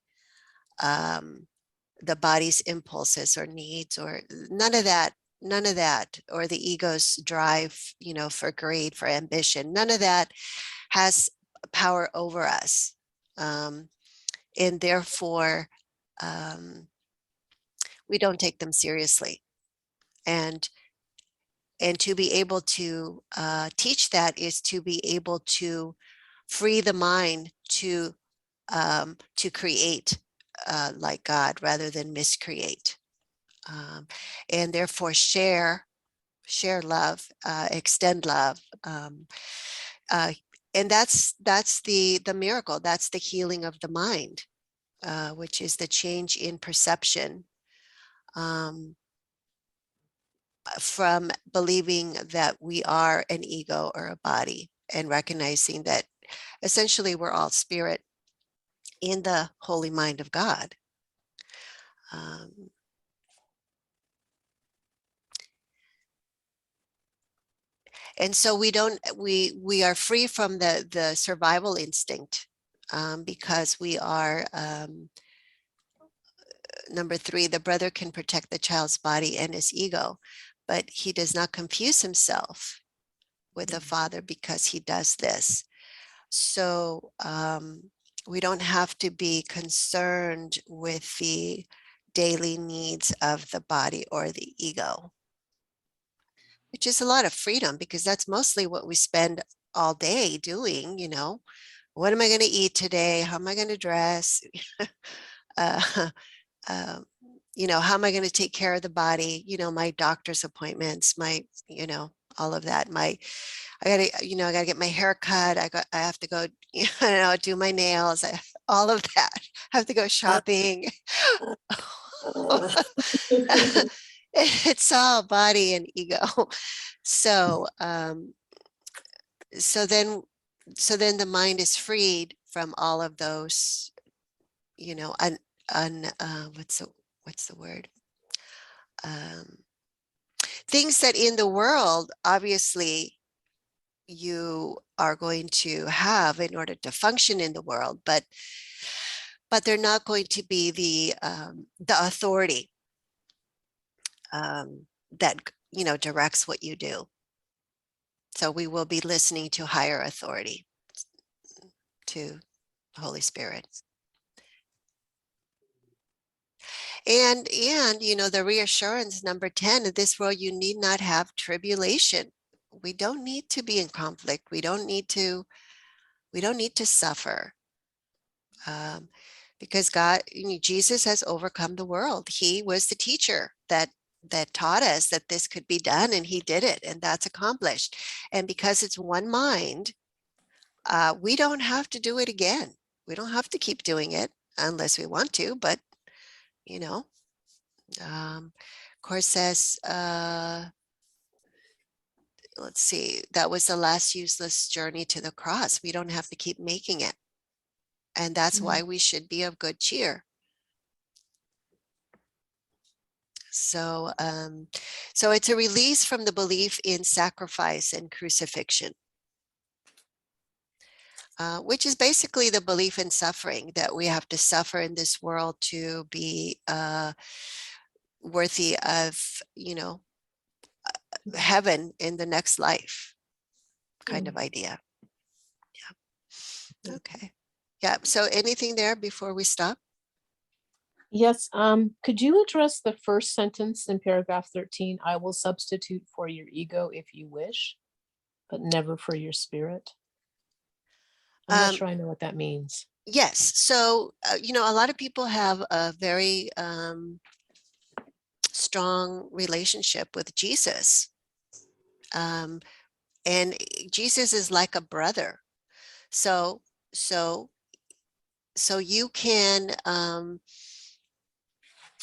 A: the body's impulses or needs, or none of that, or the ego's drive, for greed, for ambition. None of that has power over us. And therefore, we don't take them seriously. And to be able to teach that is to be able to free the mind to create like God rather than miscreate, and therefore share love, extend love, and that's the miracle. That's the healing of the mind, which is the change in perception. From believing that we are an ego or a body, and recognizing that essentially we're all spirit in the holy mind of God. And so we are free from the survival instinct, because we are, number 3, the brother can protect the child's body and his ego, but he does not confuse himself with the father because he does this. So we don't have to be concerned with the daily needs of the body or the ego, which is a lot of freedom, because that's mostly what we spend all day doing. What am I going to eat today? How am I going to dress? How am I going to take care of the body? My doctor's appointments, all of that. I gotta get my hair cut. I have to go, do my nails, all of that. I have to go shopping. It's all body and ego. So, so then the mind is freed from all of those, what's the word? Things that in the world, obviously, you are going to have in order to function in the world, but they're not going to be the authority that directs what you do. So we will be listening to higher authority, to the Holy Spirit. And the reassurance, number 10, in this world you need not have tribulation. We don't need to be in conflict. We don't need to suffer. Because Jesus has overcome the world. He was the teacher that taught us that this could be done, and he did it, and that's accomplished. And because it's one mind, we don't have to do it again. We don't have to keep doing it unless we want to, but Course says, let's see, that was the last useless journey to the cross. We don't have to keep making it. And that's why we should be of good cheer. So, so it's a release from the belief in sacrifice and crucifixion, which is basically the belief in suffering, that we have to suffer in this world to be worthy of, heaven in the next life kind of idea. Yeah. Okay. Yeah. So anything there before we stop?
D: Yes. Could you address the first sentence in paragraph 13? I will substitute for your ego if you wish, but never for your spirit. I'm not sure I know what that means.
A: Yes. So, a lot of people have a very strong relationship with Jesus. And Jesus is like a brother. So you can,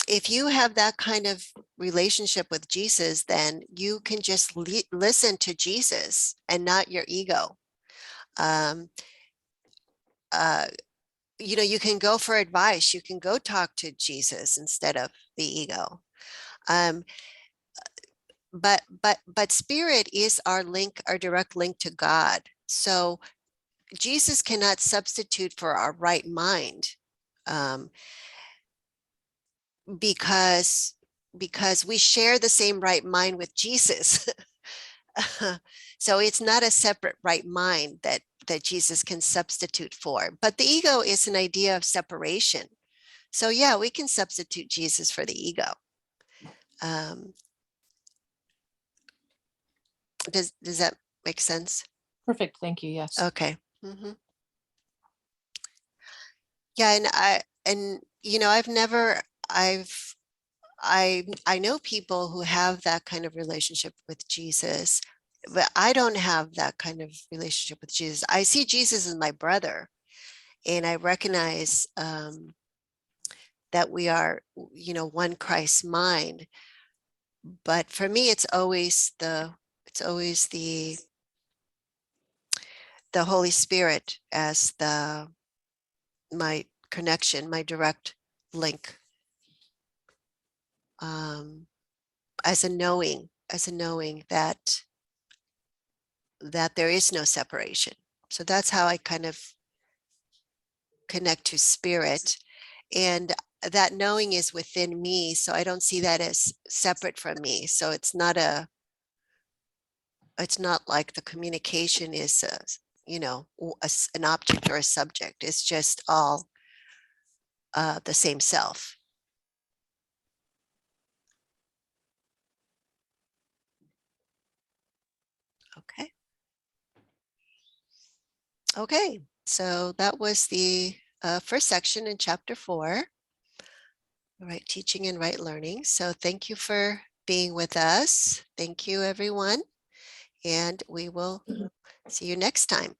A: if you have that kind of relationship with Jesus, then you can just listen to Jesus and not your ego. You can go for advice. You can go talk to Jesus instead of the ego. But spirit is our link, our direct link to God. So Jesus cannot substitute for our right mind, because we share the same right mind with Jesus. So it's not a separate right mind that Jesus can substitute for. But the ego is an idea of separation. So yeah, we can substitute Jesus for the ego. Does that make sense?
D: Perfect. Thank you. Yes.
A: Okay. Yeah, I know people who have that kind of relationship with Jesus, but I don't have that kind of relationship with Jesus. I see Jesus as my brother, and I recognize that we are, one Christ mind. But for me, it's always the Holy Spirit as my connection, my direct link, as a knowing that there is no separation. So that's how I kind of connect to spirit, and that knowing is within me. So I don't see that as separate from me. So it's not like the communication is an object or a subject. It's just all the same self. Okay, so that was the first section in chapter 4, right teaching and right learning. So thank you for being with us. Thank you, everyone. And we will see you next time.